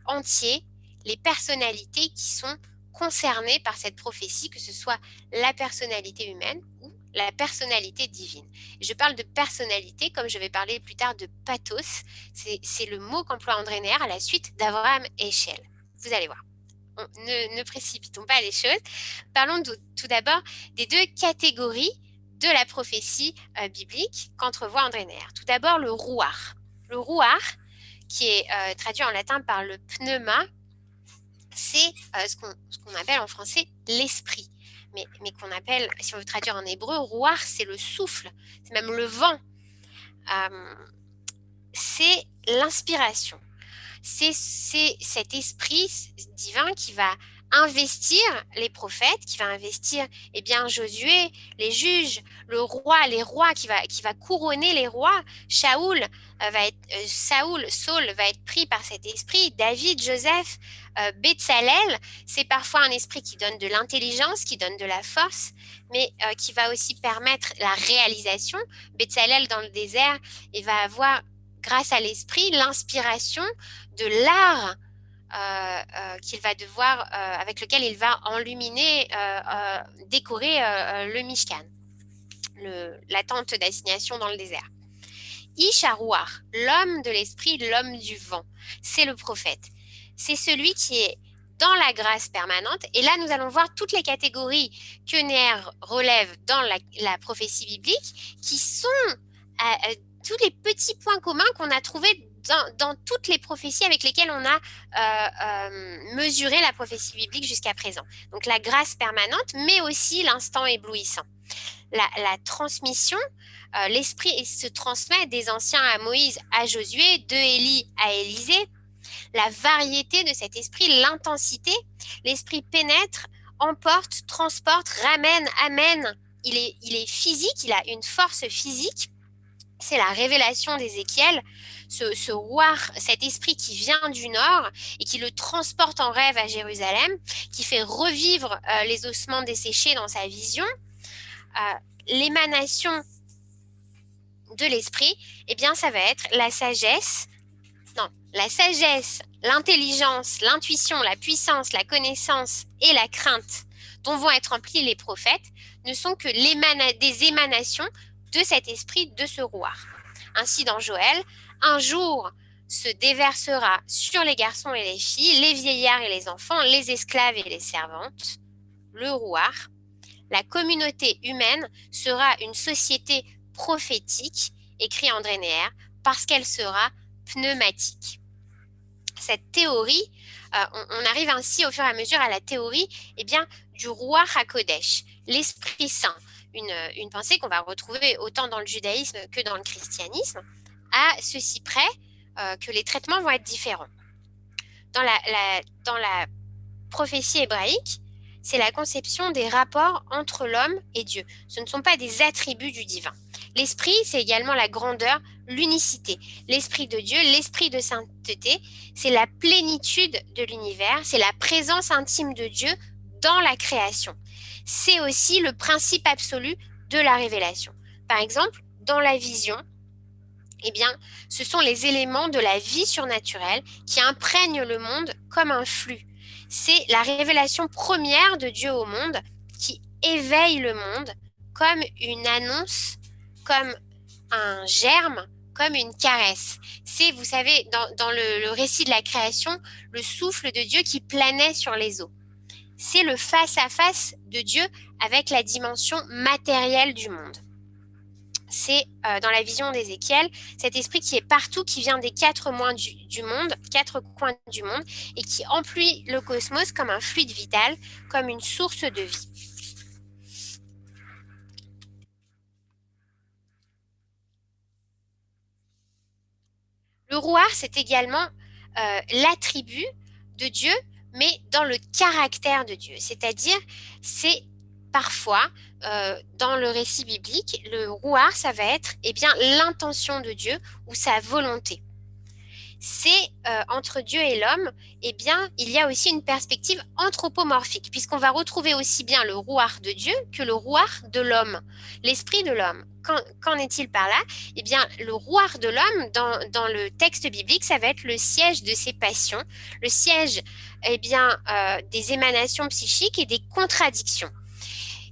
entier les personnalités qui sont concernées par cette prophétie, que ce soit la personnalité humaine ou la personnalité divine. Je parle de personnalité comme je vais parler plus tard de pathos. C'est le mot qu'emploie André Neher à la suite d'Abraham Heschel. Vous allez voir. Ne précipitons pas les choses. Parlons tout d'abord des deux catégories de la prophétie biblique qu'entrevoit André Neher. Tout d'abord, le rouar. Le rouar, qui est traduit en latin par le pneuma, c'est ce qu'on appelle en français l'esprit. Mais qu'on appelle, si on veut traduire en hébreu, rouar, c'est le souffle, c'est même le vent. C'est l'inspiration. C'est cet esprit divin qui va investir les prophètes, qui va investir Josué, les juges, le roi, les rois, qui va couronner les rois. Saül va être pris par cet esprit. David, Joseph, Betsalel, c'est parfois un esprit qui donne de l'intelligence, qui donne de la force, mais qui va aussi permettre la réalisation. Betsalel dans le désert, il va avoir, grâce à l'esprit, l'inspiration de l'art avec lequel il va enluminer, décorer le Mishkan, la tente d'assignation dans le désert. Ish Harouar, l'homme de l'esprit, l'homme du vent, c'est le prophète. C'est celui qui est dans la grâce permanente. Et là, nous allons voir toutes les catégories que Neher relève dans la prophétie biblique, qui sont tous les petits points communs qu'on a trouvés dans toutes les prophéties avec lesquelles on a mesuré la prophétie biblique jusqu'à présent. Donc la grâce permanente, mais aussi l'instant éblouissant. La transmission, l'esprit se transmet des anciens à Moïse, à Josué, de Élie à Élisée. La variété de cet esprit, l'intensité, l'esprit pénètre, emporte, transporte, ramène, amène. Il est physique, il a une force physique. C'est la révélation d'Ézéchiel, ce roi, cet esprit qui vient du nord et qui le transporte en rêve à Jérusalem, qui fait revivre les ossements desséchés dans sa vision. L'émanation de l'esprit, ça va être la sagesse, l'intelligence, l'intuition, la puissance, la connaissance et la crainte dont vont être remplis les prophètes ne sont que des émanations de cet esprit, de ce roi. Ainsi, dans Joël, un jour se déversera sur les garçons et les filles, les vieillards et les enfants, les esclaves et les servantes, le roi. La communauté humaine sera une société prophétique, écrit André Neher, parce qu'elle sera pneumatique. Cette théorie On arrive ainsi au fur et à mesure à la théorie du Ruach HaKodesh, l'Esprit Saint, une pensée qu'on va retrouver autant dans le judaïsme que dans le christianisme, à ceci près que les traitements vont être différents. Dans la prophétie hébraïque, c'est la conception des rapports entre l'homme et Dieu. Ce ne sont pas des attributs du divin. L'esprit, c'est également la grandeur, l'unicité. L'esprit de Dieu, l'esprit de sainteté, c'est la plénitude de l'univers, c'est la présence intime de Dieu dans la création. C'est aussi le principe absolu de la révélation. Par exemple, dans la vision, ce sont les éléments de la vie surnaturelle qui imprègnent le monde comme un flux. C'est la révélation première de Dieu au monde qui éveille le monde comme une annonce, comme un germe, comme une caresse. C'est, vous savez, dans le récit de la création, le souffle de Dieu qui planait sur les eaux. C'est le face-à-face de Dieu avec la dimension matérielle du monde. C'est dans la vision d'Ézéchiel, cet esprit qui est partout, qui vient des quatre coins du monde et qui emplit le cosmos comme un fluide vital, comme une source de vie. Le Ruach, c'est également l'attribut de Dieu, mais dans le caractère de Dieu. C'est-à-dire, c'est parfois, dans le récit biblique, le Ruach, ça va être l'intention de Dieu ou sa volonté. C'est entre Dieu et l'homme, il y a aussi une perspective anthropomorphique, puisqu'on va retrouver aussi bien le Ruach de Dieu que le Ruach de l'homme, l'esprit de l'homme. Qu'en est-il par là? Le Ruach de l'homme, dans le texte biblique, ça va être le siège de ses passions, le siège des émanations psychiques et des contradictions.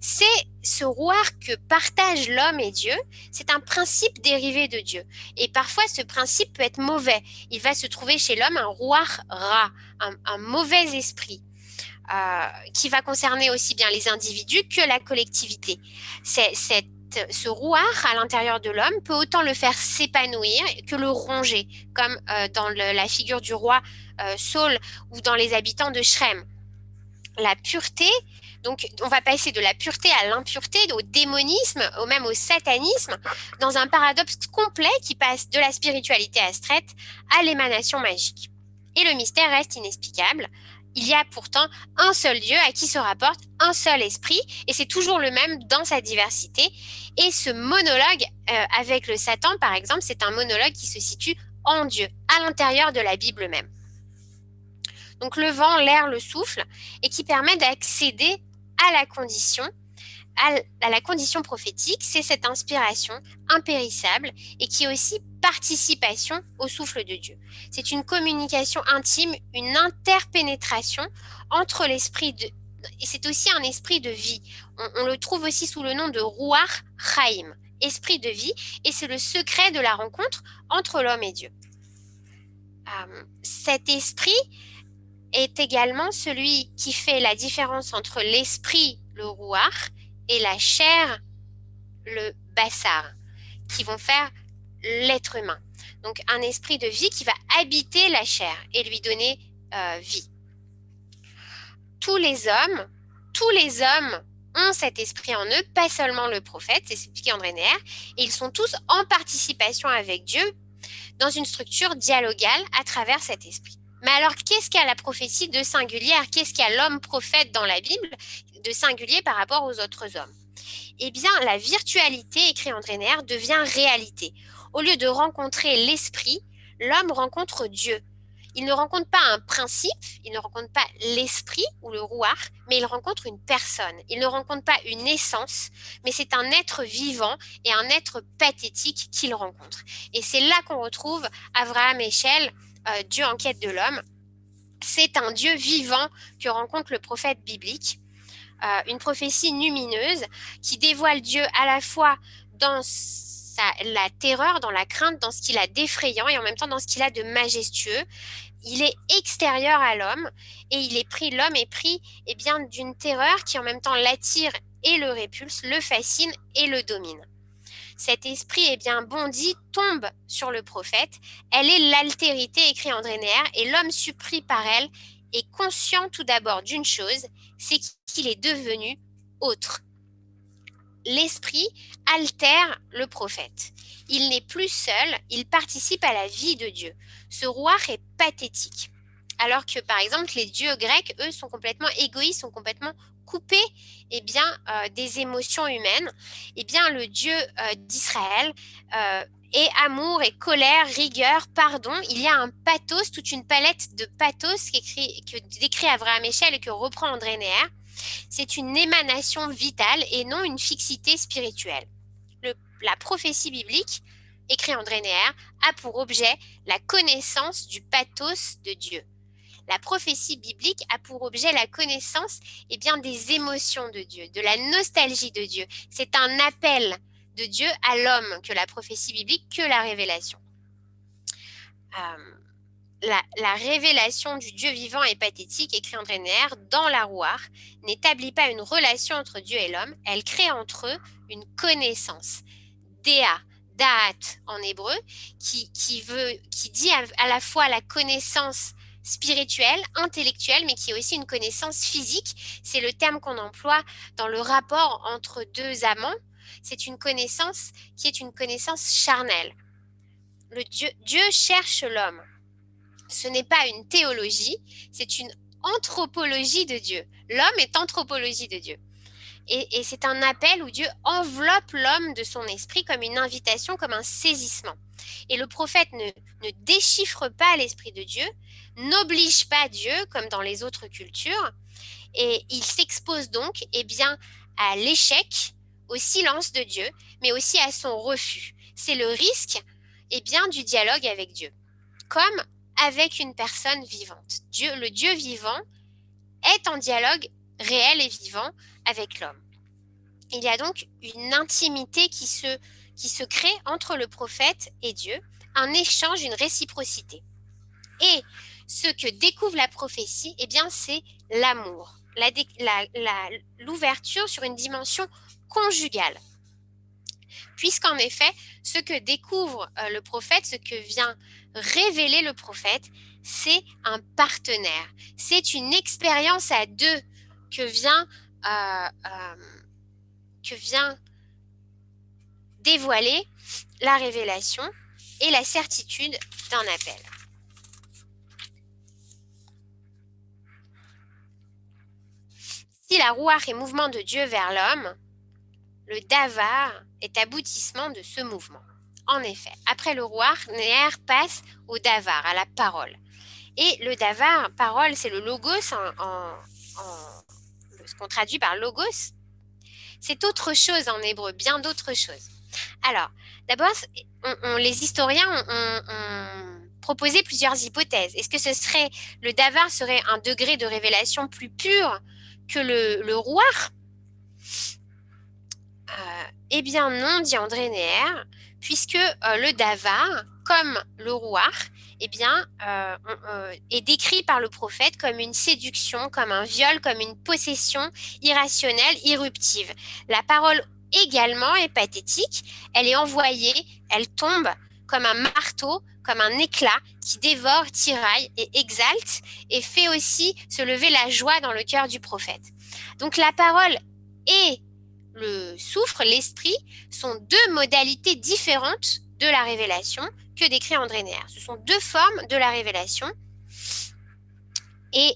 C'est ce Ruach que partagent l'homme et Dieu, c'est un principe dérivé de Dieu. Et parfois, ce principe peut être mauvais. Il va se trouver chez l'homme un Ruach Ra, un mauvais esprit, qui va concerner aussi bien les individus que la collectivité. Ce Ruach à l'intérieur de l'homme peut autant le faire s'épanouir que le ronger, comme dans la figure du roi Saul ou dans les habitants de Shrem. La pureté, donc on va passer de la pureté à l'impureté, au démonisme, même au satanisme, dans un paradoxe complet qui passe de la spiritualité abstraite à l'émanation magique. Et le mystère reste inexplicable. Il y a pourtant un seul Dieu à qui se rapporte un seul esprit, et c'est toujours le même dans sa diversité. Et ce monologue avec le Satan, par exemple, c'est un monologue qui se situe en Dieu, à l'intérieur de la Bible même. Donc le vent, l'air, le souffle, et qui permet d'accéder à la condition prophétique, c'est cette inspiration impérissable et qui est aussi participation au souffle de Dieu. C'est une communication intime, une interpénétration entre l'esprit et c'est aussi un esprit de vie. On le trouve aussi sous le nom de Ruach Chaim, esprit de vie, et c'est le secret de la rencontre entre l'homme et Dieu. Cet esprit est également celui qui fait la différence entre l'esprit, le Ruach, et la chair, le Bassar, qui vont faire l'être humain. Donc un esprit de vie qui va habiter la chair et lui donner vie. Tous les hommes ont cet esprit en eux, pas seulement le prophète, c'est expliqué André Neher, et ils sont tous en participation avec Dieu dans une structure dialogale à travers cet esprit. Mais alors, qu'est-ce qu'a la prophétie de singulier? Qu'est-ce qu'a l'homme prophète dans la Bible de singulier par rapport aux autres hommes? La virtualité, écrit André Neher, devient réalité. Au lieu de rencontrer l'esprit, l'homme rencontre Dieu. Il ne rencontre pas un principe, il ne rencontre pas l'esprit ou le Ruach, mais il rencontre une personne. Il ne rencontre pas une essence, mais c'est un être vivant et un être pathétique qu'il rencontre. Et c'est là qu'on retrouve Avraham Eshel, Dieu en quête de l'homme. C'est un Dieu vivant que rencontre le prophète biblique, une prophétie lumineuse qui dévoile Dieu à la fois dans la terreur, dans la crainte, dans ce qu'il a d'effrayant et en même temps dans ce qu'il a de majestueux. Il est extérieur à l'homme et l'homme est pris d'une terreur qui en même temps l'attire et le répulse, le fascine et le domine. Cet esprit bondit, tombe sur le prophète. Elle est l'altérité, écrit André Neher, et l'homme surpris par elle est conscient tout d'abord d'une chose, c'est qu'il est devenu autre. L'esprit altère le prophète. Il n'est plus seul, il participe à la vie de Dieu. Ce roi est pathétique. Alors que, par exemple, les dieux grecs, eux, sont complètement égoïstes, sont complètement coupés des émotions humaines. Le Dieu d'Israël est amour et colère, rigueur, pardon. Il y a un pathos, toute une palette de pathos que décrit Avraham Eshel et que reprend André Neher. C'est une émanation vitale et non une fixité spirituelle. La prophétie biblique, écrit André Neher, a pour objet la connaissance du pathos de Dieu. La prophétie biblique a pour objet la connaissance des émotions de Dieu, de la nostalgie de Dieu. C'est un appel de Dieu à l'homme que la prophétie biblique, que la révélation. La révélation du Dieu vivant et pathétique, écrit André Neher, dans la Rouar, n'établit pas une relation entre Dieu et l'homme, elle crée entre eux une connaissance. Déa, Da'at en hébreu, qui dit à la fois la connaissance spirituelle, intellectuelle, mais qui est aussi une connaissance physique. C'est le terme qu'on emploie dans le rapport entre deux amants. C'est une connaissance qui est une connaissance charnelle. Dieu cherche l'homme. Ce n'est pas une théologie, c'est une anthropologie de Dieu. L'homme est anthropologie de Dieu. Et c'est un appel où Dieu enveloppe l'homme de son esprit comme une invitation, comme un saisissement. Et le prophète ne déchiffre pas l'esprit de Dieu, n'oblige pas Dieu comme dans les autres cultures, et il s'expose donc à l'échec, au silence de Dieu, mais aussi à son refus. C'est le risque du dialogue avec Dieu, comme avec une personne vivante. Le Dieu vivant est en dialogue réel et vivant avec l'homme. Il y a donc une intimité qui se crée entre le prophète et Dieu, un échange, une réciprocité. Et ce que découvre la prophétie, c'est l'amour, l'ouverture sur une dimension conjugale. Puisqu'en effet, ce que découvre le prophète, ce que vient révéler le prophète, c'est un partenaire. C'est une expérience à deux que vient dévoiler la révélation et la certitude d'un appel. Si la rouar est mouvement de Dieu vers l'homme, le davar est aboutissement de ce mouvement. En effet, après le rouar, Neher passe au davar, à la parole. Et le davar, parole, c'est le logos, ce qu'on traduit par logos. C'est autre chose en hébreu, bien d'autres choses. Alors, d'abord, les historiens ont proposé plusieurs hypothèses. Est-ce que le davar serait un degré de révélation plus pur que le rouar? Non, dit André Neher, puisque le davar, comme le rouar, est décrit par le prophète comme une séduction, comme un viol, comme une possession irrationnelle, irruptive. La parole également est pathétique, elle est envoyée, elle tombe comme un marteau, comme un éclat qui dévore, tiraille et exalte et fait aussi se lever la joie dans le cœur du prophète. Donc la parole et le soufre, l'esprit, sont deux modalités différentes de la révélation que décrit André Neher. Ce sont deux formes de la révélation. Et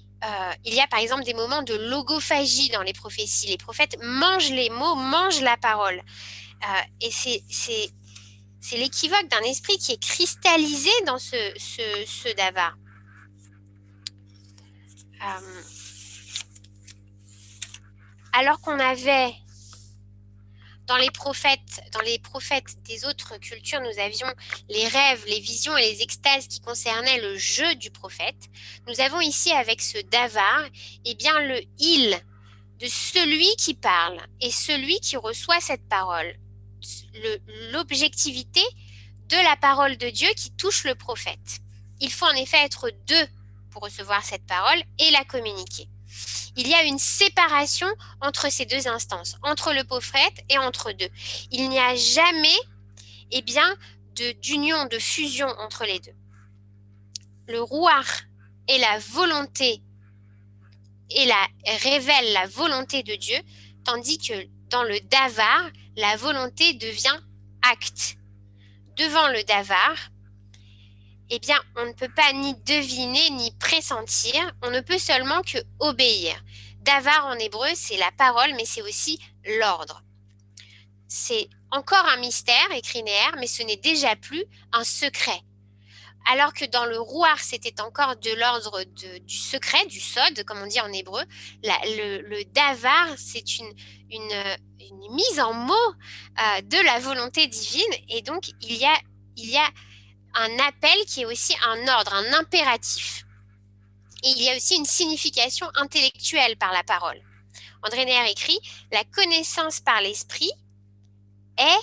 il y a par exemple des moments de logophagie dans les prophéties. Les prophètes mangent les mots, mangent la parole. Et c'est l'équivoque d'un esprit qui est cristallisé dans ce davar. Alors qu'on avait dans les prophètes des autres cultures, nous avions les rêves, les visions et les extases qui concernaient le jeu du prophète. Nous avons ici avec ce davar, le il de celui qui parle et celui qui reçoit cette parole. L'objectivité de la parole de Dieu qui touche le prophète. Il faut en effet être deux pour recevoir cette parole et la communiquer. Il y a une séparation entre ces deux instances, entre le prophète et entre deux. Il n'y a jamais d'union, de fusion entre les deux. Le rouar est la volonté révèle la volonté de Dieu, tandis que dans le davar, la volonté devient acte. Devant le davar, eh bien, on ne peut pas ni deviner ni pressentir, on ne peut seulement que obéir. Davar en hébreu, c'est la parole, mais c'est aussi l'ordre. C'est encore un mystère, écrit Néher, mais ce n'est déjà plus un secret. Alors que dans le rouar, c'était encore de l'ordre du secret, du sod, comme on dit en hébreu, le davar, c'est une mise en mots de la volonté divine, et donc il y a un appel qui est aussi un ordre, un impératif. Et il y a aussi une signification intellectuelle par la parole. André Neher écrit « La connaissance par l'esprit est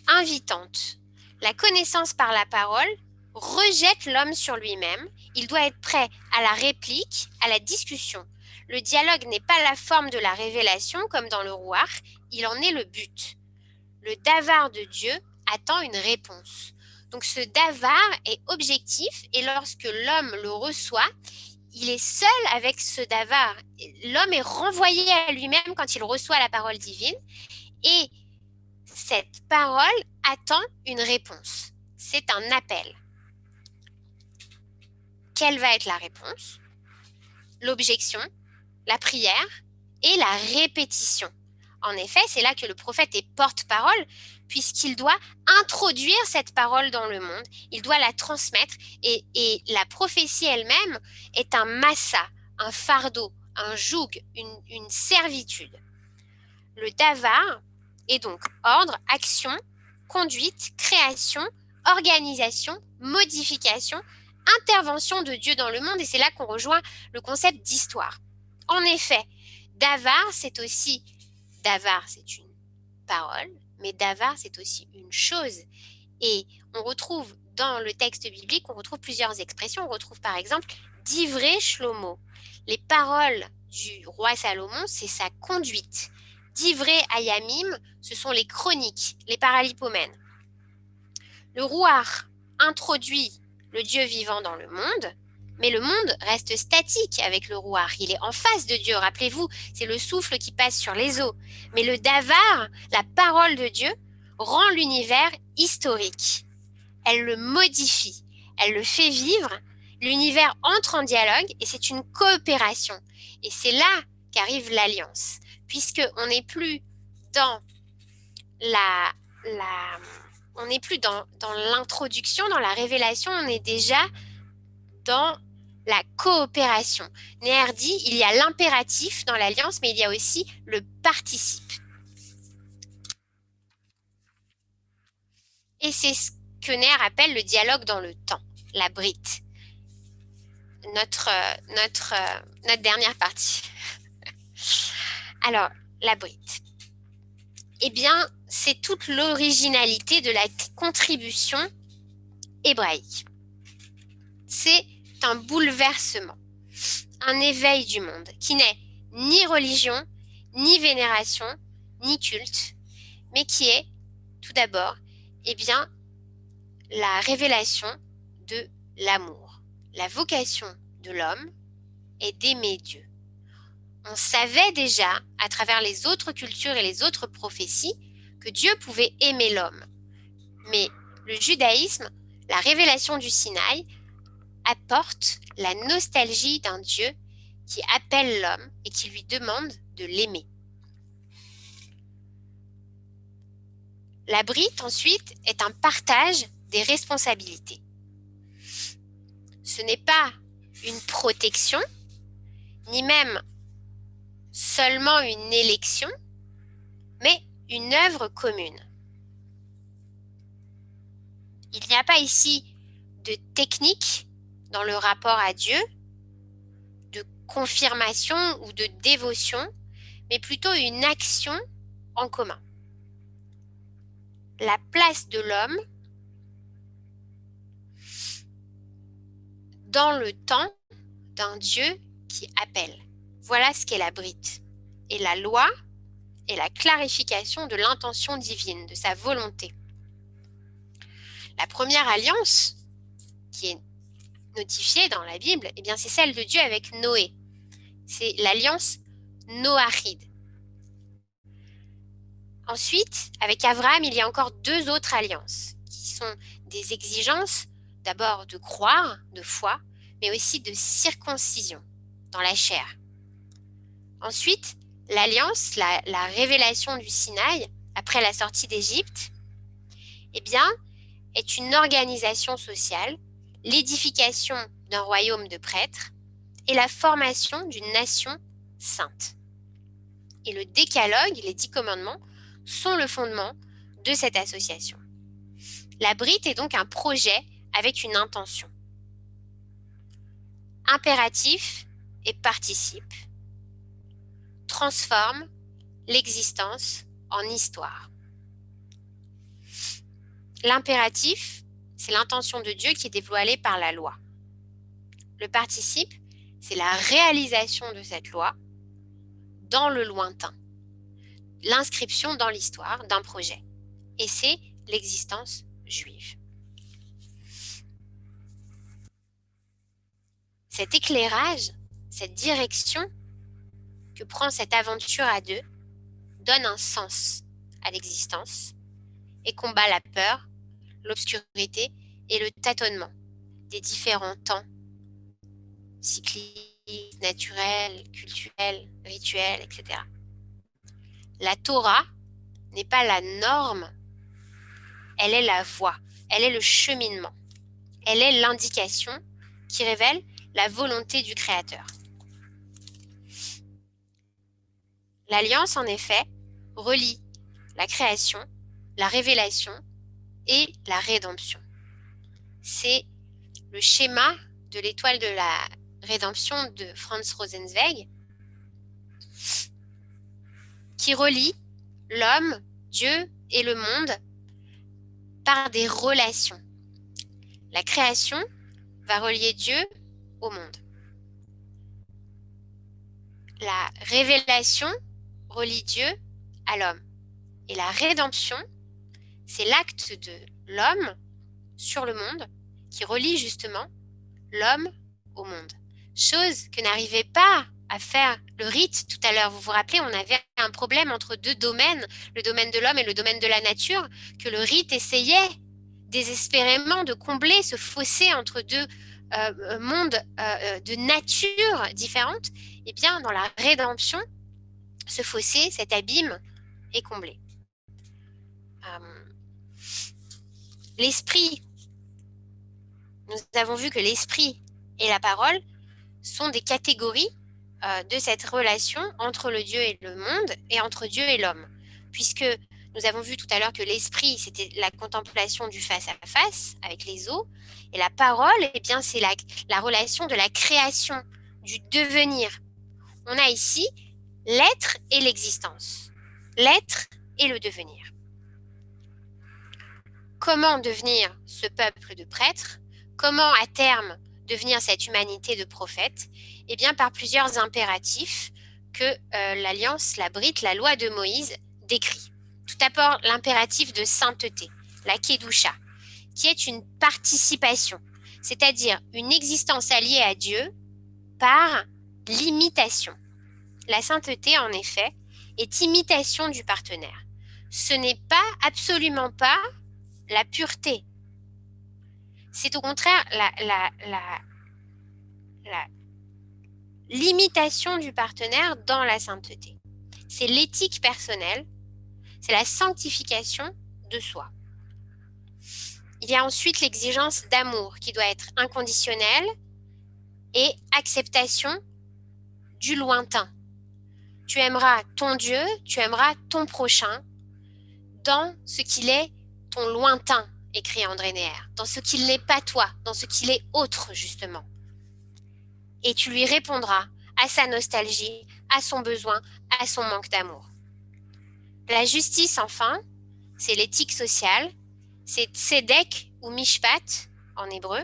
invitante. La connaissance par la parole rejette l'homme sur lui-même. Il doit être prêt à la réplique, à la discussion. Le dialogue n'est pas la forme de la révélation comme dans le rouar, il en est le but. Le davar de Dieu attend une réponse. Donc ce davar est objectif et lorsque l'homme le reçoit, il est seul avec ce davar. L'homme est renvoyé à lui-même quand il reçoit la parole divine et cette parole attend une réponse. C'est un appel. Quelle va être la réponse? L'objection, la prière et la répétition. En effet, c'est là que le prophète est porte-parole, puisqu'il doit introduire cette parole dans le monde, il doit la transmettre, et la prophétie elle-même est un massa, un fardeau, un joug, une servitude. Le davar est donc ordre, action, conduite, création, organisation, modification, intervention de Dieu dans le monde, et c'est là qu'on rejoint le concept d'histoire. En effet, davar, c'est aussi davar, c'est une parole, mais davar, c'est aussi une chose. Et on retrouve dans le texte biblique, on retrouve plusieurs expressions. On retrouve par exemple divrei Shlomo. Les paroles du roi Salomon, c'est sa conduite. Divrei Hayamim, ce sont les chroniques, les paralipomènes. Le rouar introduit le Dieu vivant dans le monde, mais le monde reste statique avec le rouar. Il est en face de Dieu, rappelez-vous, c'est le souffle qui passe sur les eaux. Mais le davar, la parole de Dieu, rend l'univers historique. Elle le modifie, elle le fait vivre, l'univers entre en dialogue et c'est une coopération. Et c'est là qu'arrive l'alliance, puisqu'on n'est plus dans on n'est plus dans l'introduction, dans la révélation, on est déjà dans la coopération. Neher dit, il y a l'impératif dans l'alliance, mais il y a aussi le participe. Et c'est ce que Neher appelle le dialogue dans le temps, la brite. Notre dernière partie. Alors, la brite. Eh bien, c'est toute l'originalité de la contribution hébraïque. C'est un bouleversement, un éveil du monde qui n'est ni religion, ni vénération, ni culte, mais qui est, tout d'abord, eh bien, la révélation de l'amour. La vocation de l'homme est d'aimer Dieu. On savait déjà, à travers les autres cultures et les autres prophéties, que Dieu pouvait aimer l'homme. Mais le judaïsme, la révélation du Sinaï, apporte la nostalgie d'un Dieu qui appelle l'homme et qui lui demande de l'aimer. La brite, ensuite, est un partage des responsabilités. Ce n'est pas une protection, ni même seulement une élection, mais une œuvre commune. Il n'y a pas ici de technique dans le rapport à Dieu, de confirmation ou de dévotion, mais plutôt une action en commun. La place de l'homme dans le temps d'un Dieu qui appelle. Voilà ce qu'est la brite. Et la loi est la clarification de l'intention divine, de sa volonté. La première alliance qui est notifiée dans la Bible, eh bien, c'est celle de Dieu avec Noé. C'est l'alliance noachide. Ensuite, avec Abraham, il y a encore 2 autres alliances qui sont des exigences, d'abord de croire, de foi, mais aussi de circoncision dans la chair. Ensuite, l'alliance, la révélation du Sinaï, après la sortie d'Égypte, eh bien, est une organisation sociale, l'édification d'un royaume de prêtres et la formation d'une nation sainte. Et le décalogue, les 10 commandements, sont le fondement de cette association. La Brite est donc un projet avec une intention. Impératif et participe. Transforme l'existence en histoire. L'impératif, c'est l'intention de Dieu qui est dévoilée par la loi. Le participe, c'est la réalisation de cette loi dans le lointain. L'inscription dans l'histoire d'un projet. Et c'est l'existence juive. Cet éclairage, cette direction que prend cette aventure à 2 donne un sens à l'existence et combat la peur, l'obscurité et le tâtonnement des différents temps cycliques, naturels, culturels, rituels, etc. La Torah n'est pas la norme, elle est la voie, elle est le cheminement, elle est l'indication qui révèle la volonté du Créateur. L'Alliance, en effet, relie la création, la révélation et la rédemption. C'est le schéma de l'étoile de la rédemption de Franz Rosenzweig qui relie l'homme, Dieu et le monde par des relations. La création va relier Dieu au monde. La révélation relie Dieu à l'homme. Et la rédemption, c'est l'acte de l'homme sur le monde qui relie justement l'homme au monde. Chose que n'arrivait pas à faire le rite tout à l'heure. Vous vous rappelez, on avait un problème entre 2 domaines, le domaine de l'homme et le domaine de la nature, que le rite essayait désespérément de combler ce fossé entre 2 mondes de nature différentes. Et bien, dans la rédemption, ce fossé, cet abîme est comblé. L'esprit, nous avons vu que l'esprit et la parole sont des catégories de cette relation entre le Dieu et le monde et entre Dieu et l'homme. Puisque nous avons vu tout à l'heure que l'esprit, c'était la contemplation du face à face avec les os, et la parole, eh bien, c'est la relation de la création, du devenir. On a ici l'être et l'existence, l'être et le devenir. Comment devenir ce peuple de prêtres? Comment à terme devenir cette humanité de prophètes? Eh bien, par plusieurs impératifs que l'Alliance, la Brite, la loi de Moïse décrit. Tout d'abord, l'impératif de sainteté, la Kedusha, qui est une participation, c'est-à-dire une existence alliée à Dieu par l'imitation. La sainteté, en effet, est imitation du partenaire. Ce n'est pas, absolument pas, la pureté. C'est au contraire l'imitation du partenaire dans la sainteté. C'est l'éthique personnelle, c'est la sanctification de soi. Il y a ensuite l'exigence d'amour qui doit être inconditionnelle et acceptation du lointain. Tu aimeras ton Dieu, tu aimeras ton prochain dans ce qu'il est ton lointain, écrit André Neher, dans ce qu'il n'est pas toi, dans ce qu'il est autre justement. Et tu lui répondras à sa nostalgie, à son besoin, à son manque d'amour. La justice, enfin, c'est l'éthique sociale, c'est tzedek ou mishpat en hébreu.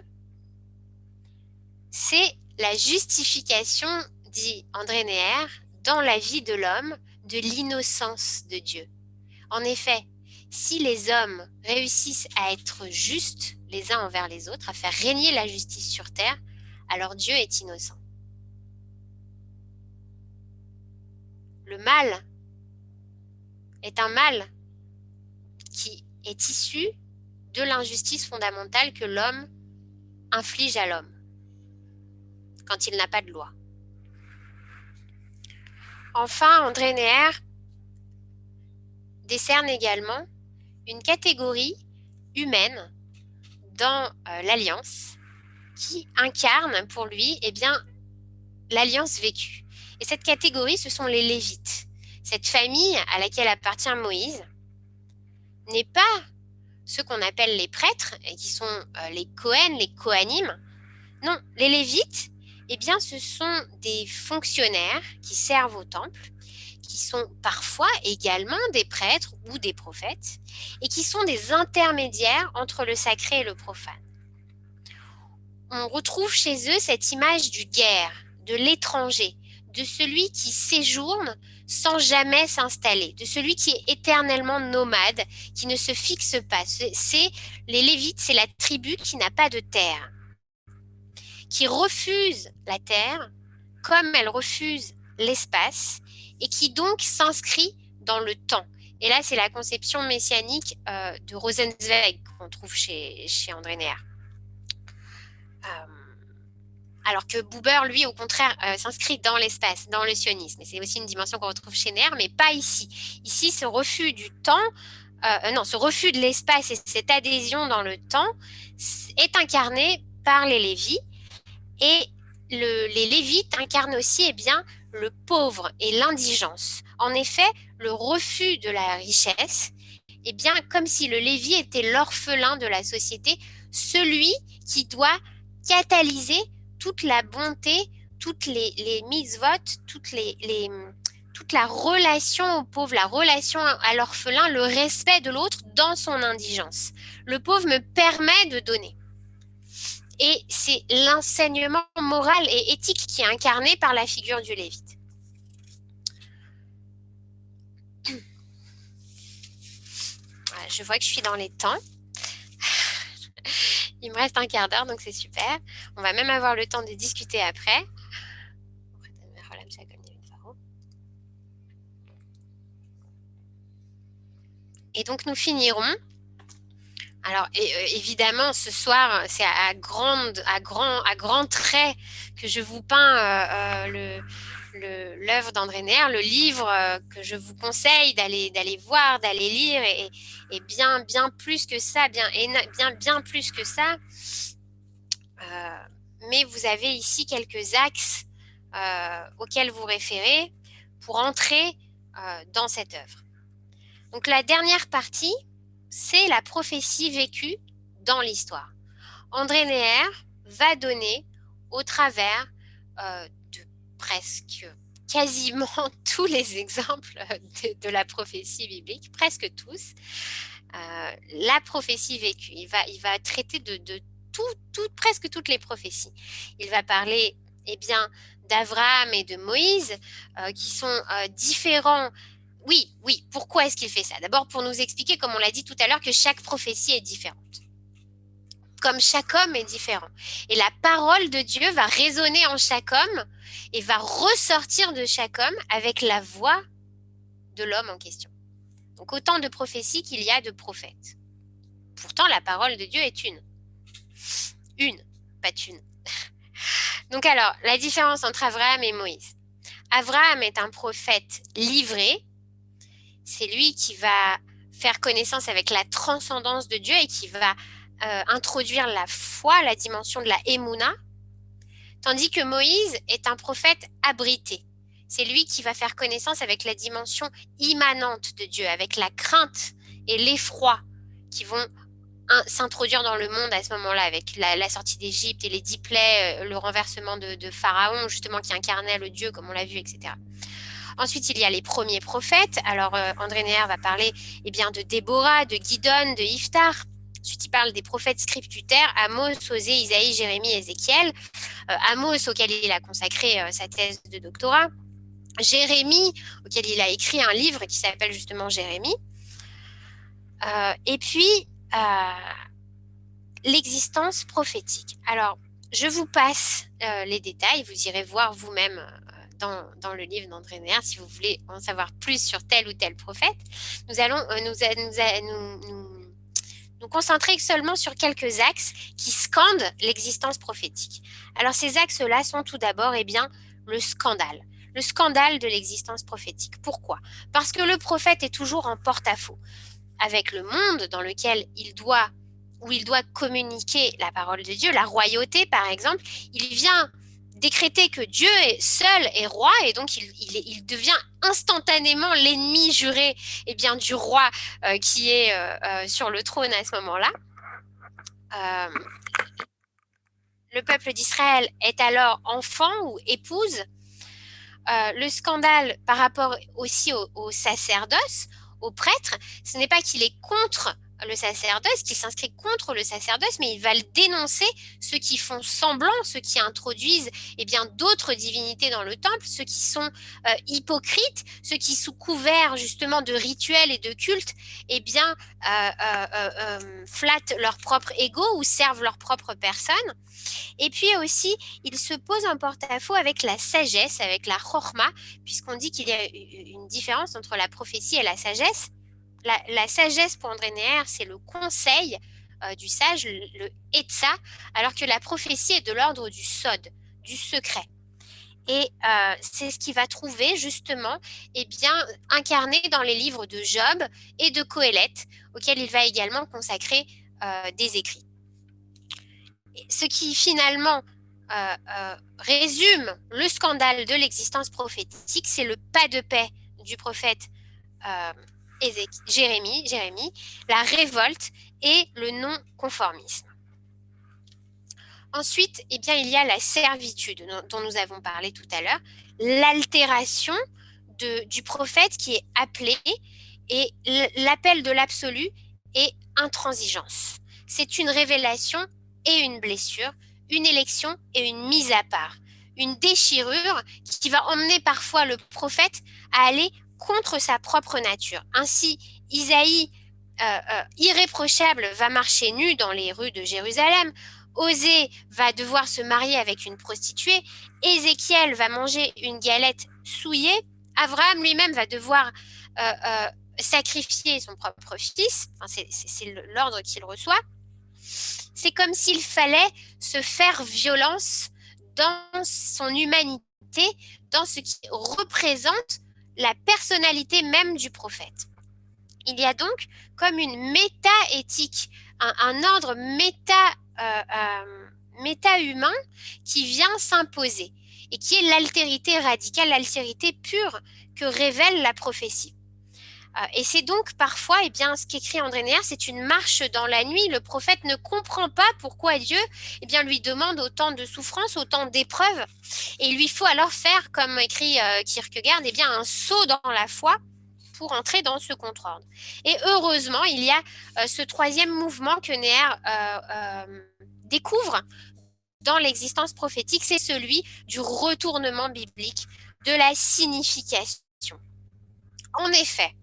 C'est la justification, dit André Neher, dans la vie de l'homme, de l'innocence de Dieu. En effet, si les hommes réussissent à être justes les uns envers les autres, à faire régner la justice sur terre, alors Dieu est innocent. le mal est un mal qui est issu de l'injustice fondamentale que l'homme inflige à l'homme quand il n'a pas de loi. Enfin, André Neher décerne également une catégorie humaine dans l'Alliance qui incarne pour lui l'Alliance vécue. Et cette catégorie, ce sont les Lévites. Cette famille à laquelle appartient Moïse n'est pas ceux qu'on appelle les prêtres, et qui sont les Cohen, les Kohanim. Non, les Lévites, ce sont des fonctionnaires qui servent au temple, qui sont parfois également des prêtres ou des prophètes, et qui sont des intermédiaires entre le sacré et le profane. On retrouve chez eux cette image du guerre, de l'étranger, de celui qui séjourne sans jamais s'installer, de celui qui est éternellement nomade, qui ne se fixe pas. Les Lévites, c'est la tribu qui n'a pas de terre, qui refuse la terre comme elle refuse l'espace et qui donc s'inscrit dans le temps. Et là, c'est la conception messianique de Rosenzweig qu'on trouve chez André Neher. Alors que Buber, lui, au contraire, s'inscrit dans l'espace, dans le sionisme. Et c'est aussi une dimension qu'on retrouve chez Neher, mais pas ici. Ici, ce refus du temps, ce refus de l'espace et cette adhésion dans le temps est incarné par les Lévites. Et les Lévites incarnent aussi le pauvre et l'indigence. En effet, le refus de la richesse, comme si le Lévi était l'orphelin de la société, celui qui doit catalyser toute la bonté, toutes les mitzvot, toute la relation au pauvre, la relation à l'orphelin, le respect de l'autre dans son indigence. Le pauvre me permet de donner. Et c'est l'enseignement moral et éthique qui est incarné par la figure du Lévite. Voilà, je vois que je suis dans les temps. Il me reste un quart d'heure, donc c'est super. On va même avoir le temps de discuter après. Et donc, nous finirons. Alors, évidemment, ce soir, c'est à grands traits que je vous peins l'œuvre d'André Neher, le livre que je vous conseille d'aller voir, d'aller lire, et bien plus que ça, bien plus que ça. Mais vous avez ici quelques axes auxquels vous référez pour entrer dans cette œuvre. Donc, la dernière partie, c'est la prophétie vécue dans l'histoire. André Neher va donner, au travers de presque quasiment tous les exemples de la prophétie biblique, presque tous, la prophétie vécue. Il va traiter de presque toutes les prophéties. Il va parler d'Abraham et de Moïse, qui sont différents. Oui, pourquoi est-ce qu'il fait ça? D'abord, pour nous expliquer, comme on l'a dit tout à l'heure, que chaque prophétie est différente. Comme chaque homme est différent. Et la parole de Dieu va résonner en chaque homme et va ressortir de chaque homme avec la voix de l'homme en question. Donc, autant de prophéties qu'il y a de prophètes. Pourtant, la parole de Dieu est une. Une, pas une. Donc alors, la différence entre Abraham et Moïse. Abraham est un prophète livré. C'est lui qui va faire connaissance avec la transcendance de Dieu et qui va introduire la foi, la dimension de la Emouna, tandis que Moïse est un prophète abrité. C'est lui qui va faire connaissance avec la dimension immanente de Dieu, avec la crainte et l'effroi qui vont s'introduire dans le monde à ce moment-là, avec la sortie d'Égypte et les 10 plaies, le renversement de Pharaon, justement, qui incarnait le Dieu, comme on l'a vu, etc. Ensuite, il y a les premiers prophètes. Alors, André Neher va parler de Déborah, de Gidon, de Iftar. Ensuite, il parle des prophètes scriptutaires, Amos, Osée, Isaïe, Jérémie, Ézéchiel. Amos, auquel il a consacré sa thèse de doctorat. Jérémie, auquel il a écrit un livre qui s'appelle justement Jérémie. Et puis, l'existence prophétique. Alors, je vous passe les détails. Vous irez voir vous-même dans le livre d'André Neher, si vous voulez en savoir plus sur tel ou tel prophète. Nous allons nous concentrer seulement sur quelques axes qui scandent l'existence prophétique. Alors ces axes-là sont tout d'abord le scandale de l'existence prophétique. Pourquoi? Parce que le prophète est toujours en porte-à-faux avec le monde dans lequel il doit communiquer la parole de Dieu, la royauté par exemple. Il vient décréter que Dieu seul est roi et donc il devient instantanément l'ennemi juré du roi qui est sur le trône à ce moment-là. Le peuple d'Israël est alors enfant ou épouse. Le scandale par rapport aussi au sacerdoce, au prêtre, ce n'est pas qu'il est contre le sacerdoce, qu'il s'inscrit contre le sacerdoce, mais il va le dénoncer, ceux qui font semblant, ceux qui introduisent d'autres divinités dans le temple, ceux qui sont hypocrites, ceux qui sous couvert justement de rituels et de cultes, flattent leur propre ego ou servent leur propre personne. Et puis aussi, il se pose en porte-à-faux avec la sagesse, avec la chorma, puisqu'on dit qu'il y a une différence entre la prophétie et la sagesse. La sagesse pour André Neher, c'est le conseil du sage, le etza, alors que la prophétie est de l'ordre du sod, du secret. Et c'est ce qu'il va trouver justement incarné dans les livres de Job et de Qoéleth, auxquels il va également consacrer des écrits. Ce qui finalement résume le scandale de l'existence prophétique, c'est le pas de paix du prophète Jérémie, la révolte et le non-conformisme. Ensuite, il y a la servitude dont nous avons parlé tout à l'heure, l'altération du prophète qui est appelé, et l'appel de l'absolu est intransigeance. C'est une révélation et une blessure, une élection et une mise à part, une déchirure qui va emmener parfois le prophète à aller contre sa propre nature. Ainsi, Isaïe, irréprochable, va marcher nu dans les rues de Jérusalem. Osée va devoir se marier avec une prostituée. Ézéchiel va manger une galette souillée. Abraham lui-même va devoir sacrifier son propre fils. Enfin, c'est l'ordre qu'il reçoit. C'est comme s'il fallait se faire violence dans son humanité, dans ce qui représente la personnalité même du prophète. Il y a donc comme une méta-éthique, un ordre méta-humain qui vient s'imposer et qui est l'altérité radicale, l'altérité pure que révèle la prophétie. Et c'est donc parfois, ce qu'écrit André Neher, c'est une marche dans la nuit. Le prophète ne comprend pas pourquoi Dieu lui demande autant de souffrances, autant d'épreuves. Et il lui faut alors faire, comme écrit Kierkegaard, un saut dans la foi pour entrer dans ce contre-ordre. Et heureusement, il y a ce troisième mouvement que Neher découvre dans l'existence prophétique, c'est celui du retournement biblique, de la signification. En effet,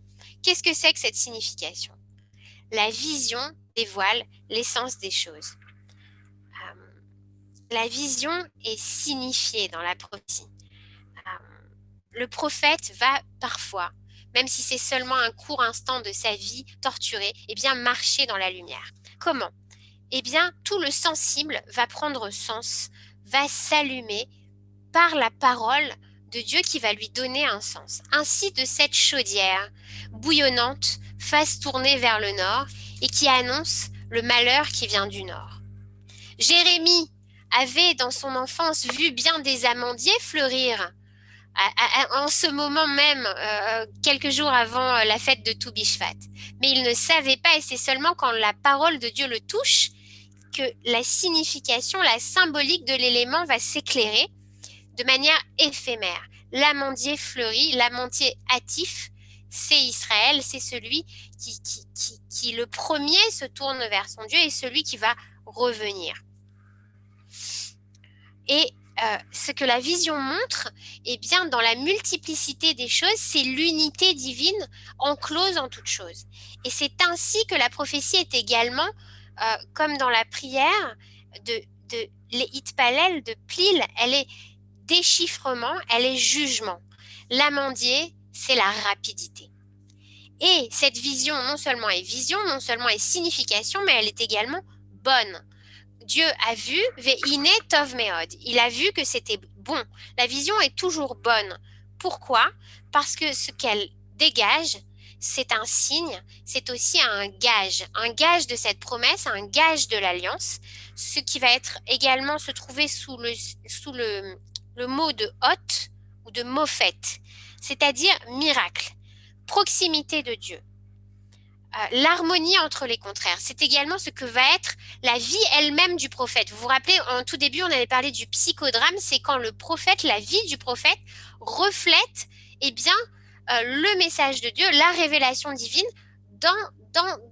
qu'est-ce que c'est que cette signification? La vision dévoile l'essence des choses. La vision est signifiée dans la prophétie. Le prophète va parfois, même si c'est seulement un court instant de sa vie torturée, marcher dans la lumière. Comment? Tout le sensible va prendre sens, va s'allumer par la parole de Dieu qui va lui donner un sens. Ainsi de cette chaudière bouillonnante, face tournée vers le nord et qui annonce le malheur qui vient du nord. Jérémie avait dans son enfance vu bien des amandiers fleurir en ce moment même, quelques jours avant la fête de Tou Bishvat. Mais il ne savait pas, et c'est seulement quand la parole de Dieu le touche que la signification, la symbolique de l'élément va s'éclairer de manière éphémère. L'amandier fleurit, l'amandier hâtif, c'est Israël, c'est celui qui le premier se tourne vers son Dieu et celui qui va revenir. Et ce que la vision montre, dans la multiplicité des choses, c'est l'unité divine enclose en toutes choses. Et c'est ainsi que la prophétie est également, comme dans la prière de l'Hitpalel, de Plil, elle est déchiffrement, elle est jugement. L'amandier, c'est la rapidité. Et cette vision non seulement est vision, non seulement est signification, mais elle est également bonne. Dieu a vu, ve'ine tov meod. Il a vu que c'était bon. La vision est toujours bonne. Pourquoi? Parce que ce qu'elle dégage, c'est un signe, c'est aussi un gage de cette promesse, un gage de l'alliance, ce qui va être également se trouver sous le mot de hôte ou de mophet, c'est-à-dire miracle, proximité de Dieu. L'harmonie entre les contraires. C'est également ce que va être la vie elle-même du prophète. Vous vous rappelez, en tout début, on avait parlé du psychodrame, c'est quand le prophète, la vie du prophète, reflète le message de Dieu, la révélation divine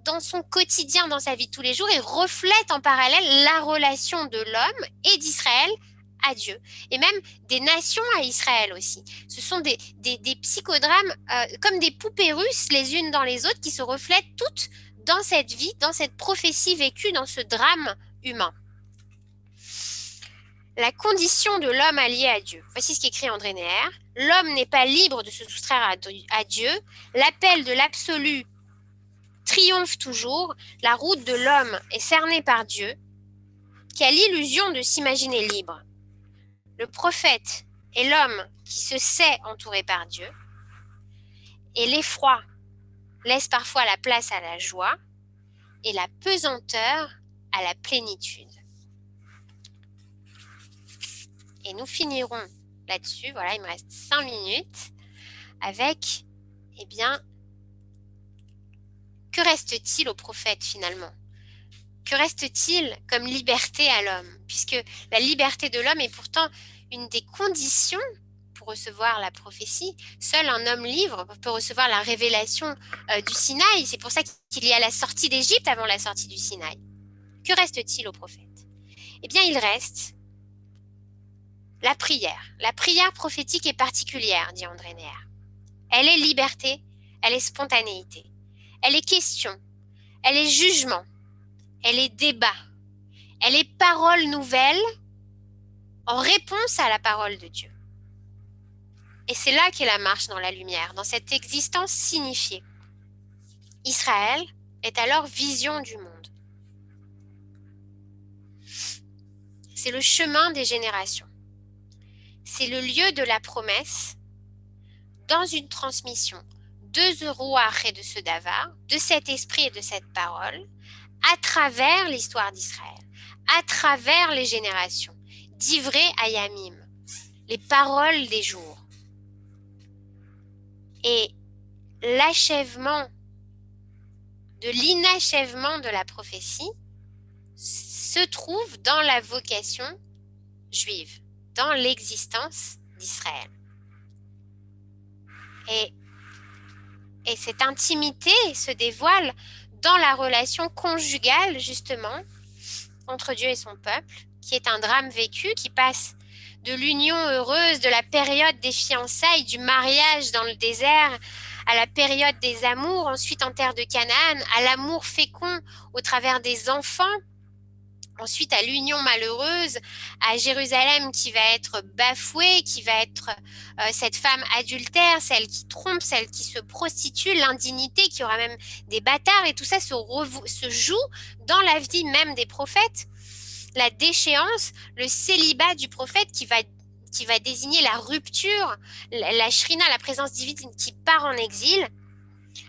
dans son quotidien, dans sa vie de tous les jours, et reflète en parallèle la relation de l'homme et d'Israël à Dieu, et même des nations à Israël aussi. Ce sont des psychodrames comme des poupées russes les unes dans les autres qui se reflètent toutes dans cette vie, dans cette prophétie vécue, dans ce drame humain. La condition de l'homme allié à Dieu. Voici ce qu'écrit André Neher. L'homme n'est pas libre de se soustraire à Dieu. L'appel de l'absolu triomphe toujours. La route de l'homme est cernée par Dieu, qui a l'illusion de s'imaginer libre. Le prophète est l'homme qui se sait entouré par Dieu, et l'effroi laisse parfois la place à la joie et la pesanteur à la plénitude. Et nous finirons là-dessus, voilà, il me reste 5 minutes, avec, que reste-t-il au prophète finalement? Que reste-t-il comme liberté à l'homme? Puisque la liberté de l'homme est pourtant une des conditions pour recevoir la prophétie. Seul un homme libre peut recevoir la révélation du Sinaï. C'est pour ça qu'il y a la sortie d'Égypte avant la sortie du Sinaï. Que reste-t-il au prophète? Eh bien, il reste la prière. La prière prophétique est particulière, dit André Neher. Elle est liberté, elle est spontanéité. Elle est question, elle est jugement, elle est débat, elle est parole nouvelle en réponse à la parole de Dieu. Et c'est là qu'est la marche dans la lumière, dans cette existence signifiée. Israël est alors vision du monde. C'est le chemin des générations. C'est le lieu de la promesse dans une transmission de Ruach et de ce Davar, de cet esprit et de cette parole, à travers l'histoire d'Israël, à travers les générations, d'Ivré à Yamim, les paroles des jours. Et l'achèvement de l'inachèvement de la prophétie se trouve dans la vocation juive, dans l'existence d'Israël. Et cette intimité se dévoile dans la relation conjugale, justement, entre Dieu et son peuple, qui est un drame vécu, qui passe de l'union heureuse, de la période des fiançailles, du mariage dans le désert, à la période des amours, ensuite en terre de Canaan, à l'amour fécond au travers des enfants, ensuite à l'union malheureuse, à Jérusalem qui va être bafouée, qui va être cette femme adultère, celle qui trompe, celle qui se prostitue, l'indignité, qui aura même des bâtards, et tout ça se joue dans la vie même des prophètes. La déchéance, le célibat du prophète qui va désigner la rupture, la shrina, la présence divine qui part en exil,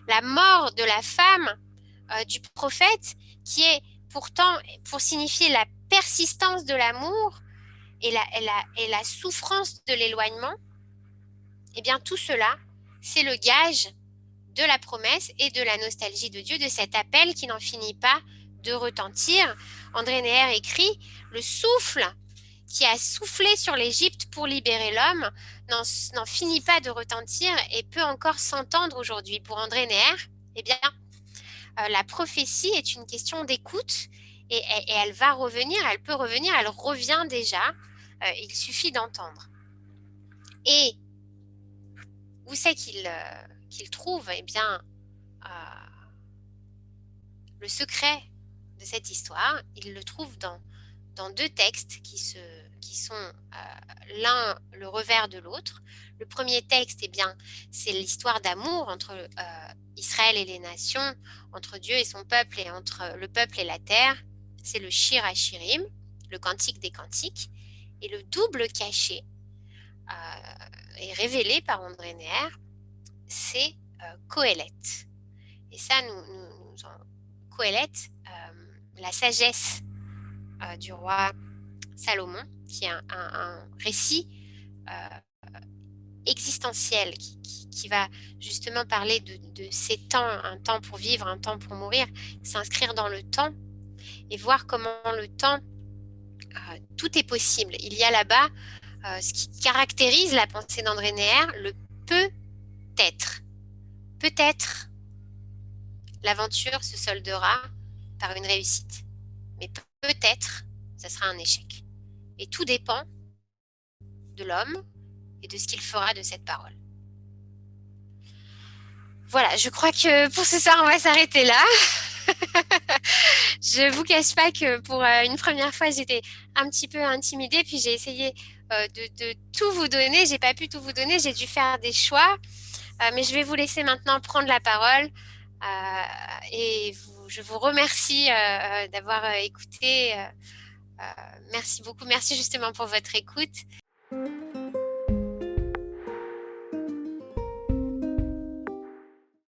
la mort de la femme du prophète qui est pourtant pour signifier la persistance de l'amour et la souffrance de l'éloignement. Eh bien tout cela, c'est le gage de la promesse et de la nostalgie de Dieu, de cet appel qui n'en finit pas de retentir. André Neher écrit « Le souffle qui a soufflé sur l'Égypte pour libérer l'homme n'en finit pas de retentir et peut encore s'entendre aujourd'hui. » Pour André Neher, eh bien, la prophétie est une question d'écoute et elle va revenir, elle peut revenir, elle revient déjà. Il suffit d'entendre. Et où c'est qu'il trouve eh bien, le secret de cette histoire? Il le trouve dans dans deux textes qui sont l'un le revers de l'autre. Le premier texte, c'est l'histoire d'amour entre Israël et les nations, entre Dieu et son peuple et entre le peuple et la terre. C'est le Shir HaShirim, le cantique des cantiques. Et le double caché est révélé par André Neher, c'est Qohélet. Et ça, Qohélet, la sagesse du roi Salomon, qui est un récit existentiel qui va justement parler de ces temps, un temps pour vivre, un temps pour mourir, s'inscrire dans le temps et voir comment le temps, tout est possible. Il y a là-bas ce qui caractérise la pensée d'André Neher, le peut-être. Peut-être l'aventure se soldera par une réussite, mais peut-être ça sera un échec. Et tout dépend de l'homme et de ce qu'il fera de cette parole. Voilà, je crois que pour ce soir, on va s'arrêter là. Je ne vous cache pas que pour une première fois, j'étais un petit peu intimidée, puis j'ai essayé de tout vous donner. Je n'ai pas pu tout vous donner, j'ai dû faire des choix, mais je vais vous laisser maintenant prendre la parole. Et je vous remercie d'avoir écouté. Merci beaucoup, merci justement pour votre écoute.